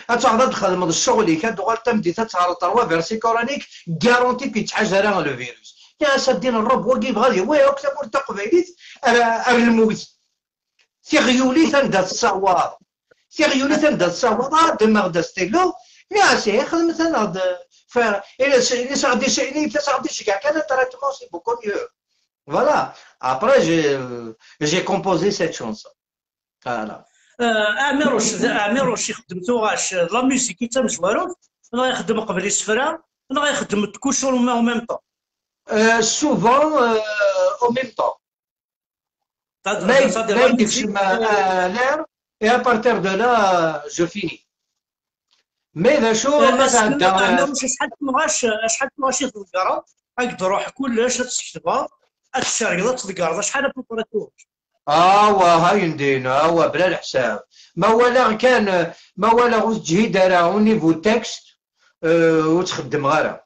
أتغر تخدم الشغل كدغال تمدي تتغر الطروة فيرسي كورانيك جارونتي كي تحجر لو فيروس يا سدين الرب وقيف غادي وي أكتب تقبيليت الموت ثغيولي ثندا الصوار دماغ دستيلو يا سي خدمت أنا إلا صعدي شيء كاع كان تريتمون سي بوكو ميو فوالا ابري جي كومبوزي سيت شونسون فوالا عميروش يخدم توغاش لا ميوزيك يتا مزوارو ولا يخدم قبل السفرة ولا يخدم كوشور او ميم طون سوفون او ميم طون ما يديكش لير اي ابارتير دو لا جو فيني مي ذا شو مثلا شحال تبغاش يتذكر هاك تروح كلش تكتبها الشرقه تذكر شحال بروبراتور هاي ندينا بلا الحساب ما ولا كان ما ولا غوز تجهيد راه او نيفو تكست وتخدم غيره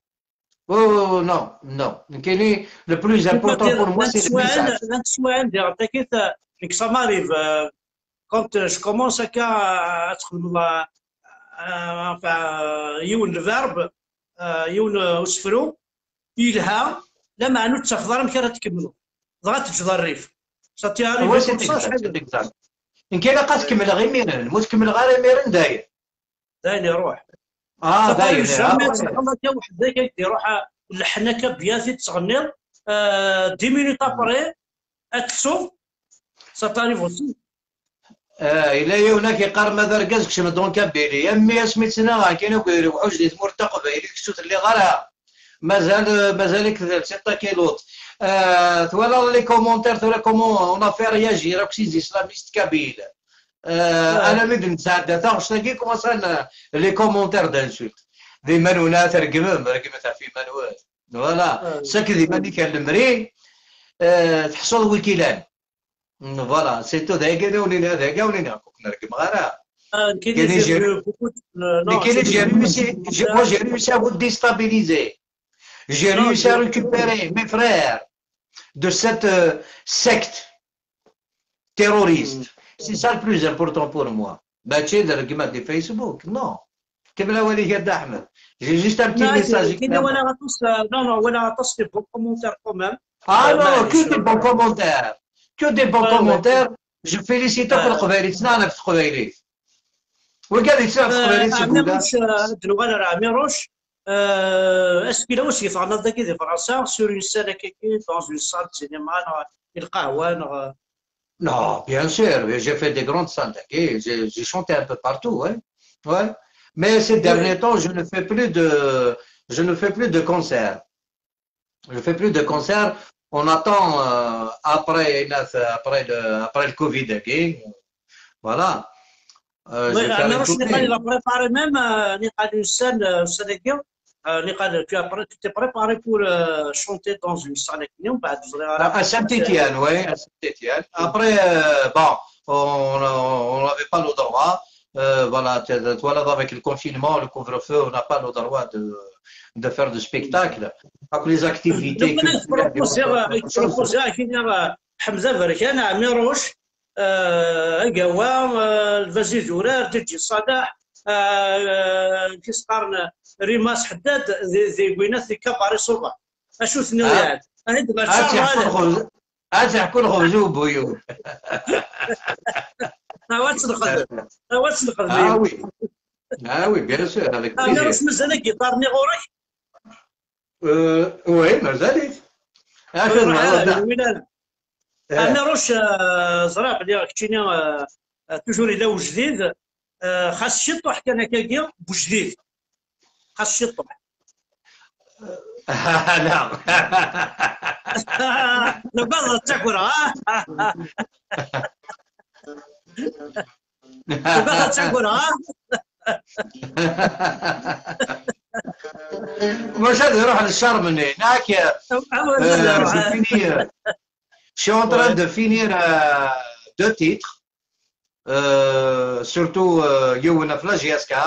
نو كاينين لو بلوز امبورطون بور موا سي لو ميساج سؤال ديال كيف ديك ça m'arrive quand je commence à تخدم enfin يون الفيرب يون وسفرو يلها لا معنو تخضر مكان تكملو ضغط تجدر الريف صاتي هو سي اكزاكت ان كاين قا تكمل غير ميرن مو تكمل غير ميرن داير يروح داير الله تا واحد ذاك يروح الحنكه بياتي تغنيض 10 مينوت ابري اتسو ساتاريف اوسي الا يونا كيقار ماذا ركزك شنو دونك بيلي امي سميتنا كاينو كيروحوا جديد مرتقبه الى كسوت اللي غارها مازال سيتا كيلوت voilà les commentaires voilà comment on a fait réagir aux islamistes kabyles انا مد نتساعد تاعش تلاقي كوماسان لي كومونتير دانسولت ذي منونات رقمتها في منوال فوالا ساكذي ماني كان المري تحصل ويكيلان فوالا سي تو ذاك ولينا هذاك ولينا نرقم غيرها كاين j'ai réussi à vous déstabiliser. J'ai réussi à récupérer mes frères de cette secte terroriste. C'est ça le plus important pour moi. ماشي الرقمات دي فيسبوك نو كمل ولي قد احمد j'ai juste un petit message كاين ولا غطس ولا غطس في كومونتير كومام non que des bons commentaires que des bons commentaires je félicite في القبيلي تسنعنا في القبيلي وقال يتسنع في القبيلي تقول دنوغالا راه ميروش est-ce qu'il a aussi fait un truc de français sur une scène dans une salle de cinéma القهوة Non, bien sûr, j'ai fait des grandes salles d'accueil, j'ai chanté un peu partout, ouais. Mais ces derniers temps, je ne fais plus de concerts. Je fais plus de concerts. On attend après le Covid, ok. Voilà. Il a préparé même une scène tu t'es préparé pour chanter dans une salle à Saint-Étienne, oui, à Saint-Étienne. Après, bon, on n'avait pas le droit. Voilà, avec le confinement, le couvre-feu, on n'a pas le droit de faire de spectacle. Avec les activités culturelles. حمزة بركان عميروش قوام الفازي جورار تجي صلاح كيسقارن ريماس حداد ذي قوينات ذي كباري صوبا اشو ثنويات تحكون خبزو بويو واتس نخدم وي بيان سور هذاك عميروش مازال كيطارني غورك وي مازال عميروش زراب اللي كتشيني توجور إذا وجديد خاص شطح كان كاكيا بوجديد خاص شطح نعم نبغى تاكل نبغى تاكل مش هذا يروح للشر من هناك Je suis en train de finir 2 titres, surtout Youna Flagiaska.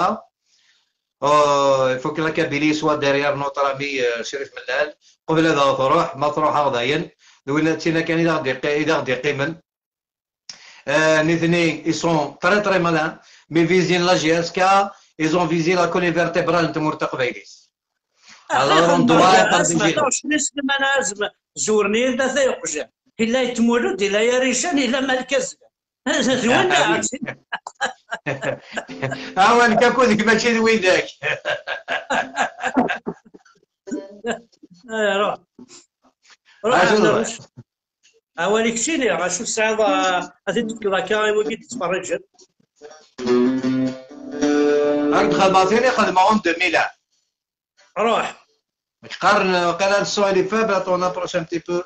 Il faut que la Kabylie soit derrière notre ami Chérif Mellal. قبل هذا تروح ما تروح غضاين دويناتنا كان إذا قيمن نثني ils sont très très malins mais visent la GSK ils ont visé la colonne vertébrale de Mourtaqbaylis. Alors on doit زورني ذا ثيقجع إلا يتمولد إلا يا ريشان إلا مالكز زوينا أول كاكوذك ماشي ويداك روح أولي كشيني غاشو السعادة هذي تكلا كاين وقيت تتفرج هاك خدماتيني خدمهم 2000 روح قارن قال السؤال اللي فات on approche un petit peu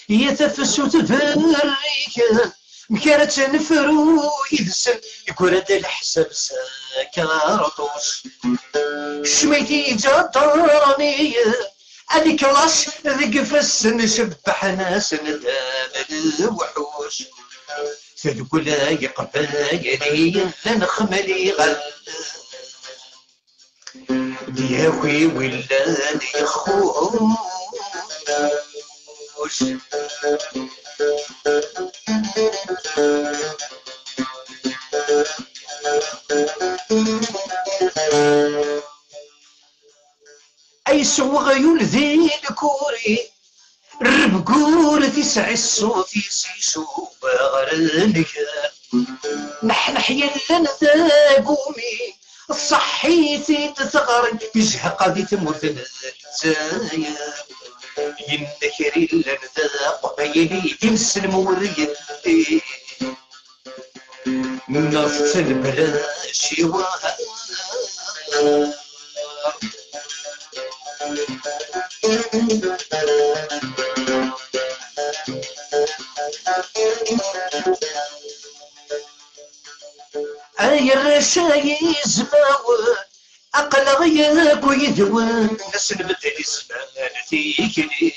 يتفسو تفريك مكانت نفرو يدسن يقرد الحساب سكارطوس شميتي جدراني هذيك راش ذيك فس نشبح ناس ندام الوحوش تقول لي قبايلي لنخملي غل دياوي ولادي خوش أي سوغ يلذي الكوري الربقور تسع الصوت يسيشو بغرنك نحن حيلنا ذا قومي صحيتي تثغر يزهق غادي تموت الزايا ينكري لنا ذا قبيلي يمس الموريد نص البلاش يوها أي الرشاي زماوي أقل غياك ويدوان ناس نبدل زمان فيكلي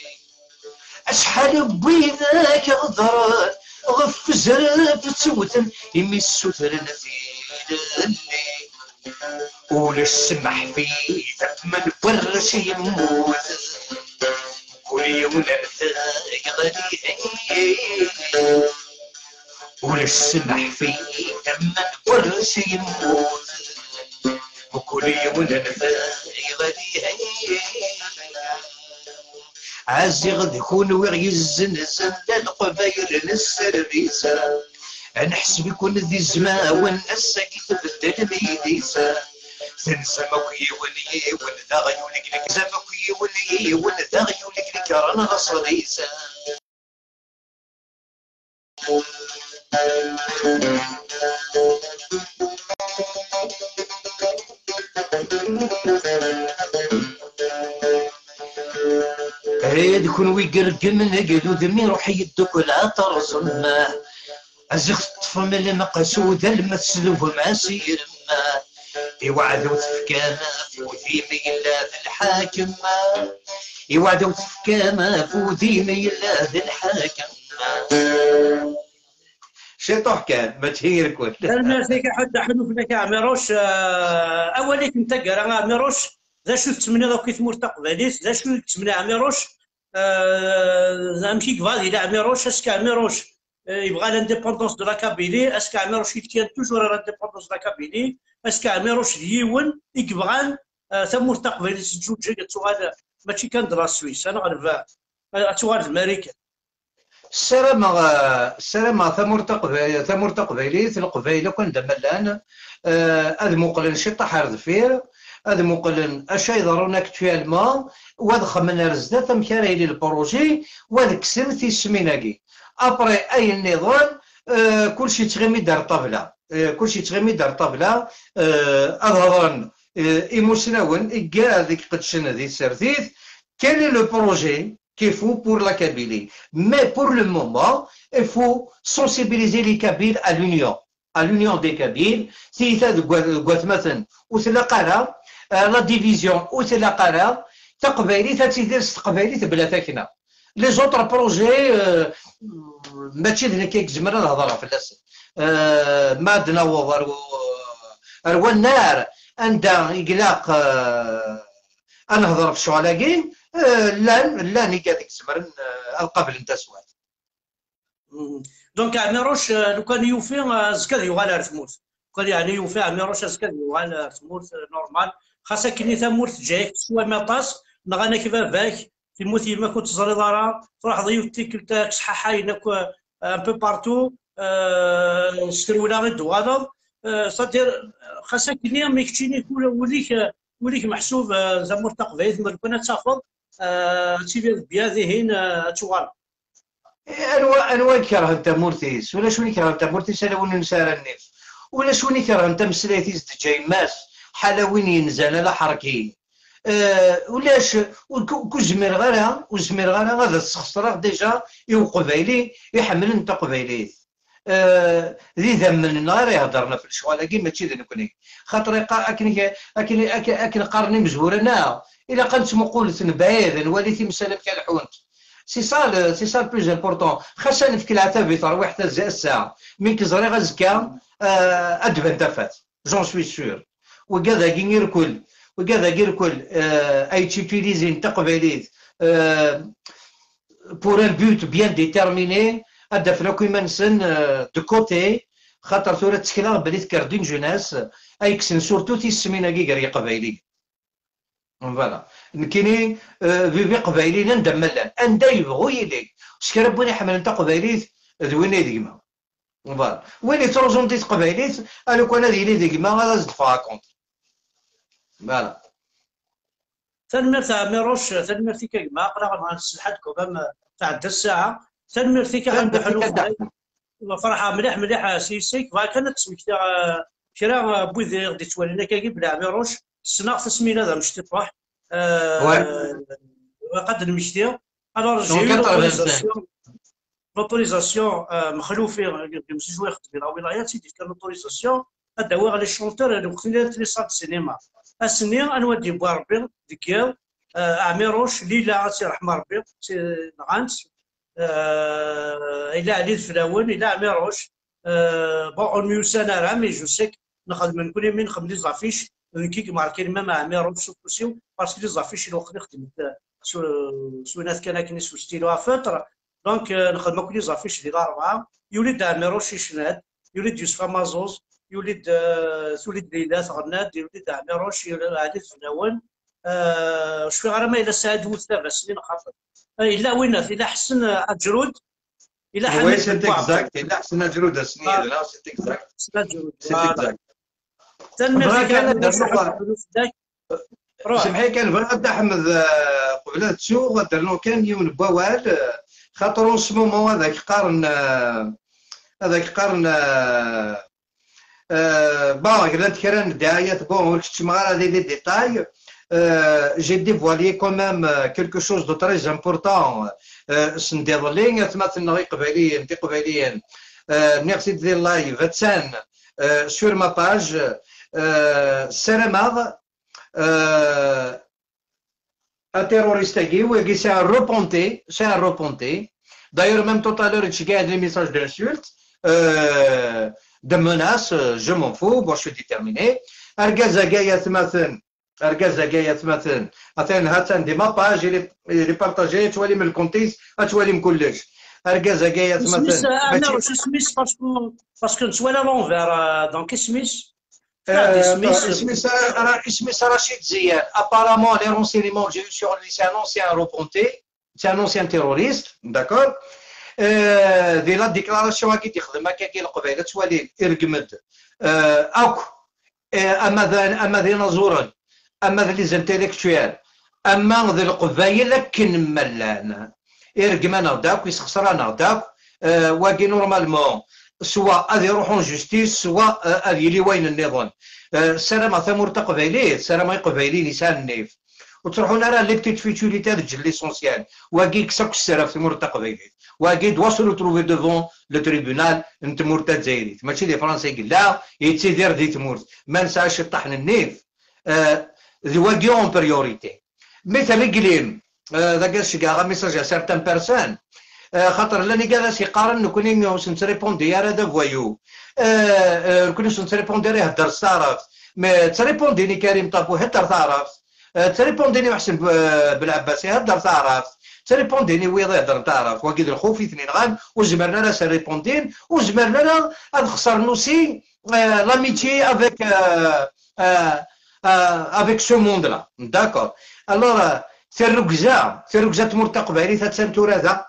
أشحال بويذاك غضران غف زرف تسوتن يمي السوثرن في اللي ولا السمح فيه من برش يموت كل يوم نرثاي غادي ولا السمح فيه من برش يموت وكل يوم نرثاي غادي عازي غادي يكون ويغيزنزن للقبايل للسربيسة نحسب يكون ذي زما والناس كيتبدل بيديسة تنسى مكوي ولي ولذا غيولك لك زمكوي ولي ولذا غيولك لك رانا غصريسة ريد كون ويقرق من قلود مي روح يدك العطر صماه أزغ الطفم المقسود المسلوب مع سير ما يوعدوا تفكامة فوذي ميلاد الحاكم يوعدوا تفكامة فوذي ميلاد الحاكم شيطوح كان ما تهيرك ولا الناس اللي حد حنوف لك عمروش اوليك انت قرا عمروش ذا شو تسمني دوك ثمور تقباليس ذا شو تسمني عمروش زعما كي كفادي الى عمروش اسكا عمروش يبغى لانديبوندونس دو لا كابيلي اسكا عمروش يتكلم توجور لانديبوندونس دو لا كابيلي اسكا عمروش ديون يكبغان ثمور تقباليس جوج تسوال ماشي كان درا السويس انا غنبا تسوال الماريكان السلام ثمور تقبيليت القبيله كون دملان هذا مقلن شي طاح ظفير هذا مقلن اشي ضرونا اكتوالمون وهذا خمنا رزدا ثم كاري لي البروجي وهذا كسر في السميناكي ابري اي النظام كلشي تغمي دار طابله كلشي تغمي دار طابله اظهرن ايموسناون كاع ذيك قدشنا ذي سرثيث كان لو بروجي qu'il faut pour la Kabylie. Mais pour le moment, il faut sensibiliser les Kabyles à l'union des Kabyles. Si il y a de Guatemala ou c'est la division ou c'est la Qara, تقبيلي تتدير تقبيلي تبلا تاكنا. Les autres projets ماشي ذيك كيك زمرنا نهضروا في الناس. ما عندنا روا النار عندها إقلاق نهضر في شعلاقي لا نيكاتك سمرن القبل انت سوات دونك عمروش لو كان يوفي زكا يوغال ثموت قال يعني يوفي عمروش زكا يوغال ثموت نورمال خاصة كني ثمورت جايك سوا مطاس نغانا كيف باك تموت ما كنت تزري دارا تروح ضيوتك تصحى ينك ان بو بارتو سترولا غير دوالر صدير خاصة كني ما يكتيني وليك محسوب زمور تقبيل ما كنا تاخذ تيبي بياذهين توغال انواع كره انت مورتيس ولا شوني كره انت مورتيس انا وين نسار النف ولا شوني كره انت مسليتيس جاي ماس حالا وين ينزل لا حركي ولاش كزمير غيرها وزمير غيرها هذا السخسره ديجا يو قبيلي يحمل انت قبيلي ذي ذمن نار يهضرنا في الشغل كي ماشي ذا نكوني خاطر اكن قارني مزورنا الى قلت مقولة بعيد نولي مسالم كالحونت سي سا بلوز امبورطون خاصة نفك العتاب يطروح حتى الساعة من كزري غزكا ادفن تفات جون سوي سور وكذا غير كل اي تيتيليزي تقبليت pour un but bien déterminé هدفنا كيما نسن دو كوتي خاطر ثورة تسكلا بلي تكردين جوناس ايكسن سورتو تيسمينا كيكري قبايلي فوالا كاينين بيبي قبايلي ندملان اندا يبغوا يلي شكرا بوني حمل نتا قبايليت دويني ديما فوالا وين تروجونتي قبايليت الو كان هذه لي ديما غادا زد فاكونت فوالا تنمرت ميروش تنمرتي كيما قرا مع السلحات كوبام تاع الساعه تنمرتي كعند حلول فرحه مليح سيسيك كانت سميتها كرا بوذي غادي توالينا كي بلا ميروش السنه تسمينا هذا مش تفرح وقد المشتي الوغ جي لوتوريزاسيون مخلوفين مسجوي يخدم لا ولايات سيدي كان لوتوريزاسيون هذا هو لي شونتور وقتنا لي صاد السينما السني انودي بواربي ديكيال عميروش ليلى سي رحمه ربي سي نغانس الى علي الفلاون الى عميروش بون ميوسانا رامي جو سيك نخدم من كل من نخدم لي زافيش كيك مع الكلمه مع عميروش سوكوسيو باسكو لي زافيش الوقت خدمت سو ناس كان كني سو ستيلو فتره دونك نخدم كل لي زافيش ديال اربعه يولد عميروش يشناد يولد يوسف مازوز يولد تولد ليلى غناد يولد عميروش يولد علي الفلاون شوي غير ما الى سعد وثلاث سنين خاطر الا وين الى حسن اجرود الى حسن سي اكزاكت الى حسن اجرود سنين لا سي اكزاكت سي اجرود سي اكزاكت تنمر كان سمحي كان بغا احمد قبل تسوق درنا كان يوم بوال خاطر اون سو مومون هذاك قارن بون قلت كرا ندايات بون ولكش تما هذه دي ديتاي j'ai dévoilé quand même quelque chose de très important سنديرلين تمثلنا غير قبيليا نفسي ديال اللايف هاتسان sur ma page Saramar un terroriste qui c'est un repenté d'ailleurs même tout à l'heure j'ai gagné des messages d'insultes de menaces je m'en fous bon je suis déterminé أرجع جاية مثلا هاتان دي ما باج اللي بارطاجي توالي من الكونتيس توالي من كلش أرجع جاية مثلا انا واش سميس باسكو نتوالا لونفير دونك اسميس اسميس رشيد زيان apparemment les renseignements que j'ai eu sur lui c'est un ancien repenté c'est un ancien terroriste d'accord دي لا ديكلاراسيون هاكي تخدم هكاكي القبيله توالي يرقمد اكو اما ذي نزورا اما ذي لي زانتيليكتوال اما ذي القبايل كن ملان يرقمنا غداك ويسخسرانا غداك واكي نورمالمون سواء هذه يروحون جوستيس سواء هذه اللي وين النظام السلام ثمور قبايليه السلام قبايلي لسان النيف وتروحون راه لي بتيت فيتوريتي هذا الجل ليسونسيال واكي كساك السرف ثمور قبايليه واكي دوا سو روتروفي دوفون لو تريبونال نتمور تا الجزائري ماشي لي فرنسي قال لا يتيدير دي تمورت ما نساش يطحن النيف ذي واكي اون بريوريتي مثلا قليم ذاك الشيء ميساج سارتان بيرسون خاطر لاني قال يقارن نكوني نتريبوندي هذا فوايو نكوني نتريبوندي يهدر الصارف ما تريبونديني كريم طابو هدر تعرف تريبونديني محسن بالعباس يهدر تعرف تريبونديني ويض يهدر تعرف واكيد الخوف اثنين غان وزمرنا لا سريبوندين وزمرنا لا نخسر نوسي لاميتي افيك avec ce monde là d'accord alors ثرقزة تمر تقبالي تتسنتور هذا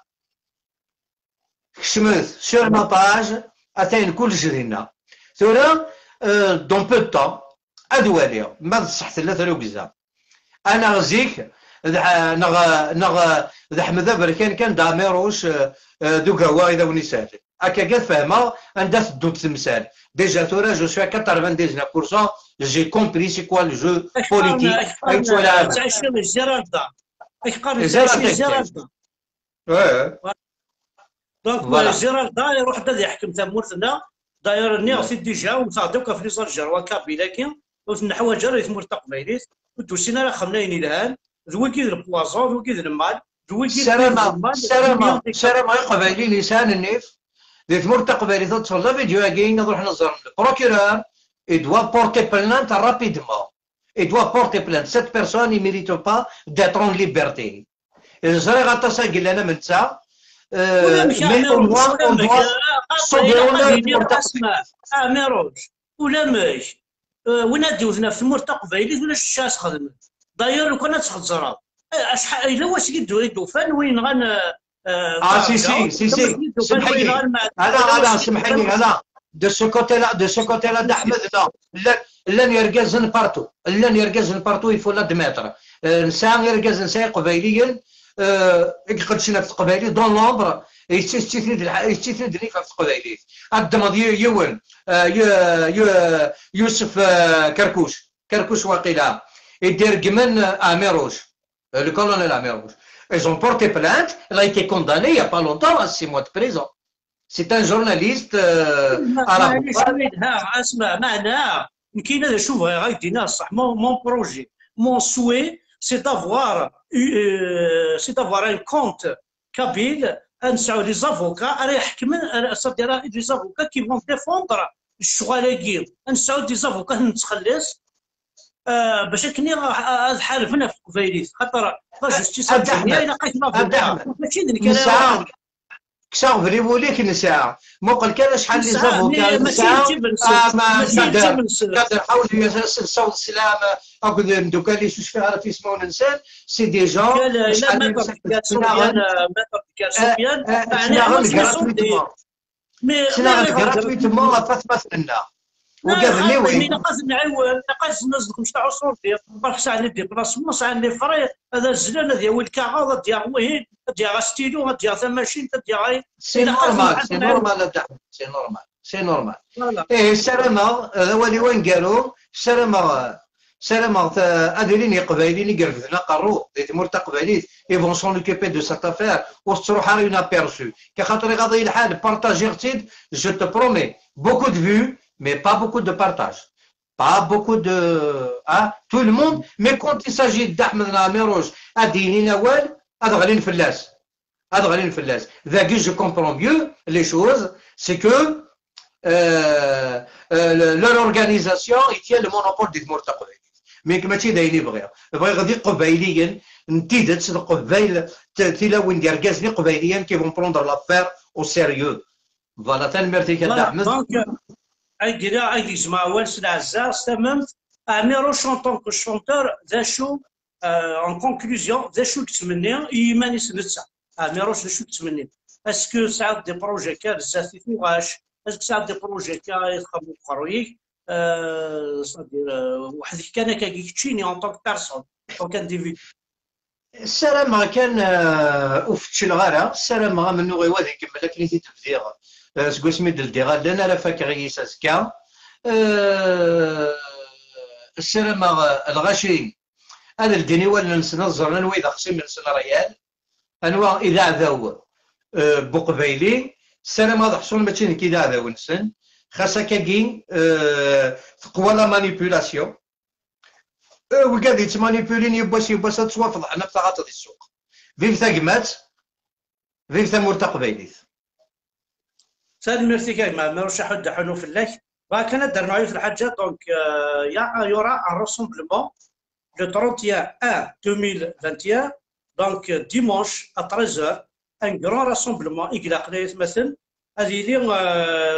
كشمت sur ma page أتين كل جرينا ثورة دون بو طون أدوالي ما صحت لا ثرقزة أنا غزيك ذا حمد بركان كان داميروش دوك هو إذا ونسال هكا قد فهمها عندها تدو تمثال ديجا ثورة جو سوي 99% j'ai compris c'est quoi le jeu politique actuel. تعشم الجرادة. Ouais. دونك جيرال دا يروح دا يحكم تمورتنا داير نيغسي ديجا ومصادوك في ليزال جروا كابيلا كي ونحو جرا يثمر تقبيليت ودوسينا راه خمناين الهان ذوي البوازون ذوي المال ذوي سلام قبيلي لسان النيف ذي ثمر تقبيليت تصلى فيديو كاين نروح نزور البروكيرور il doit porter plainte rapidement. Il doit porter plainte. Cette personne, il ne mérite pas d'être en liberté. Je mais on doit sauver l'honneur. ولا ماش وين دوزنا في المرتق فايليت ولا الشاس خدمت داير لو كانت تخزرها شحال الا واش يدو فان وين غن سي سمحي لي انا سمحي لي انا de ce côté-là d'Ahmed, لن يركزن بارتو il faut l'admettre. نساء يركزن قبيليا يقعد شنا في قبيلي دون لومبر يستثني لي في قبيلي الدمض يون يوسف كركوش واقيلا يدير كمان اميروش le colonel Amirouche. Ils ont porté plainte, il a été condamné il n'y a pas longtemps à 6 mois de prison. C'est un journaliste arabe. اسمع معناها كاين هذا شوف غايدينا صح مون بروجي مون سوي سي دافوار ان كونت كابيل نسعوا لي زافوكا راه يحكمن صدير لي زافوكا كي فون ديفوندر الشغالاكي نسعوا لي زافوكا نتخلص باش كني حالفنا في القبيليت خاطر جوستيس الى لقيتنا ماشي الكلام كشاف ريفوليك نساء موقل كان شحال لي زافوكا نساء قادر حاول يصوت السلام اقول دوكا اللي شوش فيها في اسمه الانسان سي دي جون مي غراتويتمون فات لنا وكذا وي نقاز نزلكم تاع صورتي برك ساعه اللي ديبلاسمون ساعه اللي فري هذا الزلال هذا هو الكاغا ديال وهين ديال ستيلو ديال ثماشين ديال سي نورمال سي نورمال ايه السلامه هذا هو اللي وين قالوا سلامه ادرين قبايلين يقرفنا قرو تمر تقبايليت اي فون سون اوكيبي دو سات افير وتروح على اون ابيرسو كخاطر غادي الحال بارطاجي غتيد جو تو برومي بوكو دو فيو mais pas beaucoup de partage, pas beaucoup de... Hein, tout le monde, mais quand il s'agit d'Ahmed Amirouche, Adini Nawal, Adrien Fellas. Je comprends mieux les choses, c'est que leur organisation, ils tiennent le monopole des Mourtaqoué. Mais que ماشي دايرين بغيها غادي قبايليا نتيدت القبايل تيلا وين ديال قبايليا كي فون بروندر لافير او سيريو فوالا تنمرتي كدعم أي جماعة والس الأعزاء استممت أميروش أن طونك شونتور ذا شو أن كونكلوزيون ذا شو كتمني إيماني سنتسع أميروش ذا شو كتمني اسكو ساعات دي بروجي كا بزاف يفوغاش اسكو ساعات دي بروجي كا يخدمو قرويك صدير واحد كان كيتشيني أن طونك بيرسون طونك انديفيدو السلام كان وفتش الغارة السلام منو غيوا ذيك كمل لك اللي تبديغ سكو سميت الديغال لان راه فاكر يساسكا السلام الغاشي هذا الدنيا ولا نسنظر نوي ذا خصي من سنه ريال انواع اذا عذاو بقبيلي السلام هذا حصول ماشي كي اذا عذاو نسن خاصها كاين تقوى لا مانيبيولاسيون وقاعد يتمانيبيولين يباس توافض حنا في تعاطي السوق فيف ثقمات فيف ثمور قبيليت ساد ميرسي كاين ما واش حد حنو في الليل وكان درنا عيوت الحاجه دونك يورا ان راسومبلمون le 31/1/2021 donc dimanche à 13h un grand rassemblement إقلاقنا مثلا هذه لي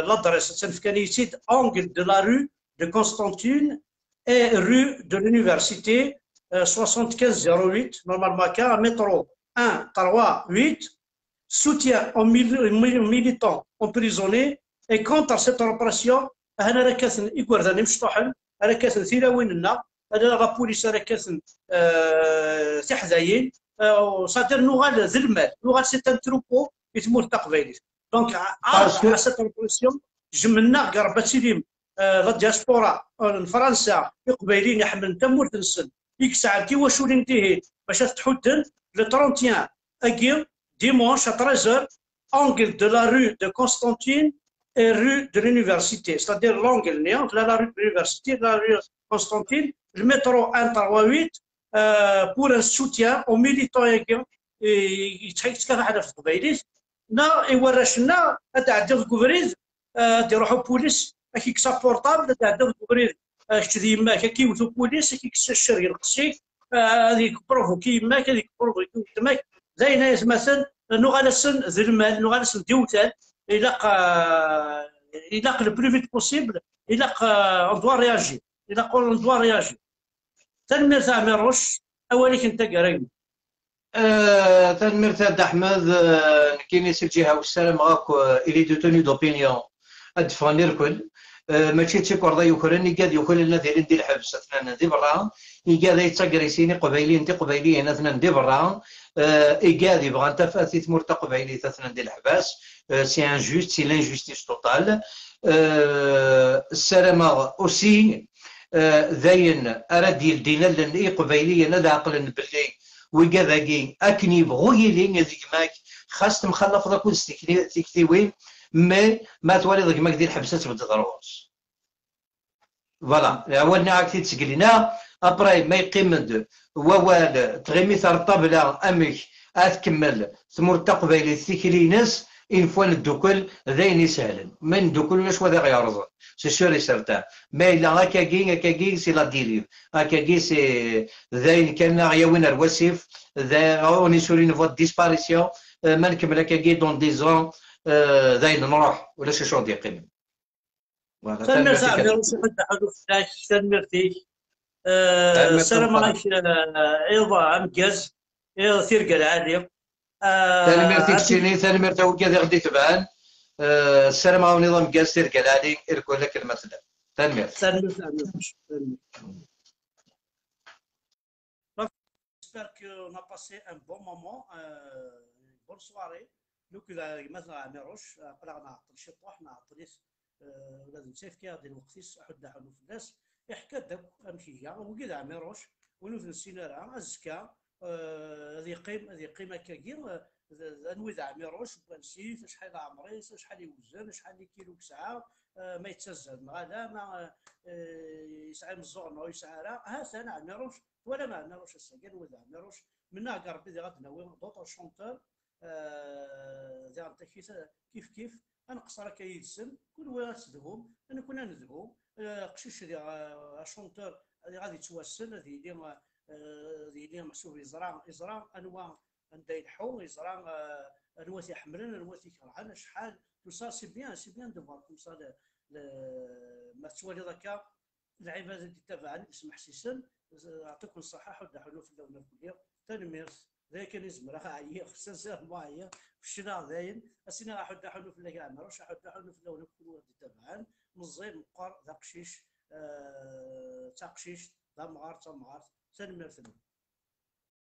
l'adresse تنفكانيتي angle de la rue de Constantine et rue de l'université 7508 normalement كا métro 138 soutien aux militants emprisonnés et contre cette répression هنا راه كاثن يقرداني مشطوحن راه كاثن ثيلاوين لنا هذا راه بوليس راه كاثن تحذاين صادر نوغال ذي المال نوغال سي ان تروبو يتمور تقبيلي دونك على سيت ريبريسيون جملنا قربت سيديم لا دياسبورا فرنسا يقبيلين يحمل تمور تنسن ديك الساعه كي واش ولي انتهي باش تحدن لو 31 اكير dimanche à 13h angle de la rue de Constantine et rue de l'université, c'est-à-dire l'angle entre la rue de l'université et la rue de Constantine, le métro 138 pour un soutien aux militants يتكافح على في قبيليت نا يورشنا تعدى في كوفريز يروحوا بوليس كي كسا بورطابل تعدى في كوفريز كتدي ما كي يوثو بوليس كي كسا الشري القصي هذيك بروفوكي ما هذيك بروفوكي تماك زين مثلا نغالسن ذي المال نغالسن ديوتال إلاق لو بلو فيت بوسيبل إلاق اون دوا رياجي إلاق اون دوا رياجي تنمير تاع ميروش أوليك أنت قريب تنمير تاع أحمد كاين سي الجهة والسلام غاك إلي دو توني دوبينيون أدفغني الكل ماشي تشي كوردا يوكرن يقاد يوكل لنا ديال ندي الحبس اثنا ندي برا يقاد يتسكريسيني قبيلي انت قبيلي هنا اثنا ندي برا يقاد يبغى انت في ثمور تا قبيلي اثنا ندي الحباس سي انجوست سي لانجوستيس توتال السلامة اوسي ذاين اراد يدينا لان قبيلي انا ذا عقل بلي ويقاد اكن يبغوا يلي هذيك ماك خاص مخلف ذاك تكتيوي مي ما توالي ذاك ماك ديال الحبسه تبدا ضروس فوالا عاودنا عاكتي تسقلينا ابراي ما يقيم ووال تغيمي ثار الطابله امك تكمل ثمور تقبيلي ثيكلينس اون فوا الدوكل ذاين يسهل من الدوكل واش هذا غيرزق سي سور سيرتان مي لا هكاكي سي لا ديليف هكاكي سي ذاين كان عياون الوسيف ذا اوني سور اون فوا ديسباريسيون ما نكمل هكاكي دون دي زون ذاين نروح ولا شي شغل يقيم تنمير تاع ميروش حتى حدو فلاش تنميرتيك السلام عليكم ايضا امكاز ايضا ثيرقا العالي تنميرتيك سيني تنمير تا وكاد غادي تبان السلام عليكم نظام كاز ثيرقا العالي اركو لك المثل تنمير تنمير تاع ميروش J'espère qu'on a passé un bon moment, une bonne soirée. Nous, مثلا ميروش قلعنا شي طوح مع الطريس لازم تسيف كي هذه الوقتيس حد حلو في الناس يحكى داك امشي كاع وكذا ميروش ونوث السينارا ازكا هذه قيمه كاكي انوي ذا ميروش بنسيت شحال عمري شحال يوزن شحال كيلو ساعه ما يتسزل هذا ما يسعى مزورنا ويسعى راه ها انا ميروش ولا ما ميروش السكن وذا ميروش منا قرب ذي غتناوي دوطر شونتور ذا كيف انا قصر كيدسن كل وين تدهم انا كنا ندهم قشيش ديال شونتور هذه غادي توسل هذه اللي محسوب يزرع انواع نداي الحو يزرع انواع يحملن انواع يكرهن شحال تو سا سي بيان دو فوار كوم سا ما تولي ذاك اللعيبه اللي تابعين اسم حسيسن يعطيكم الصحه حد حلو في اللون الكليه تنمير ذاك نزم راه عيا خصنا معايا في الشارع داين اسينا حد حلو في اللي مروش حد حلو في اللون الكليه تابعين مزير مقر ذا قشيش تا قشيش ذا مغار تا مغار تنمير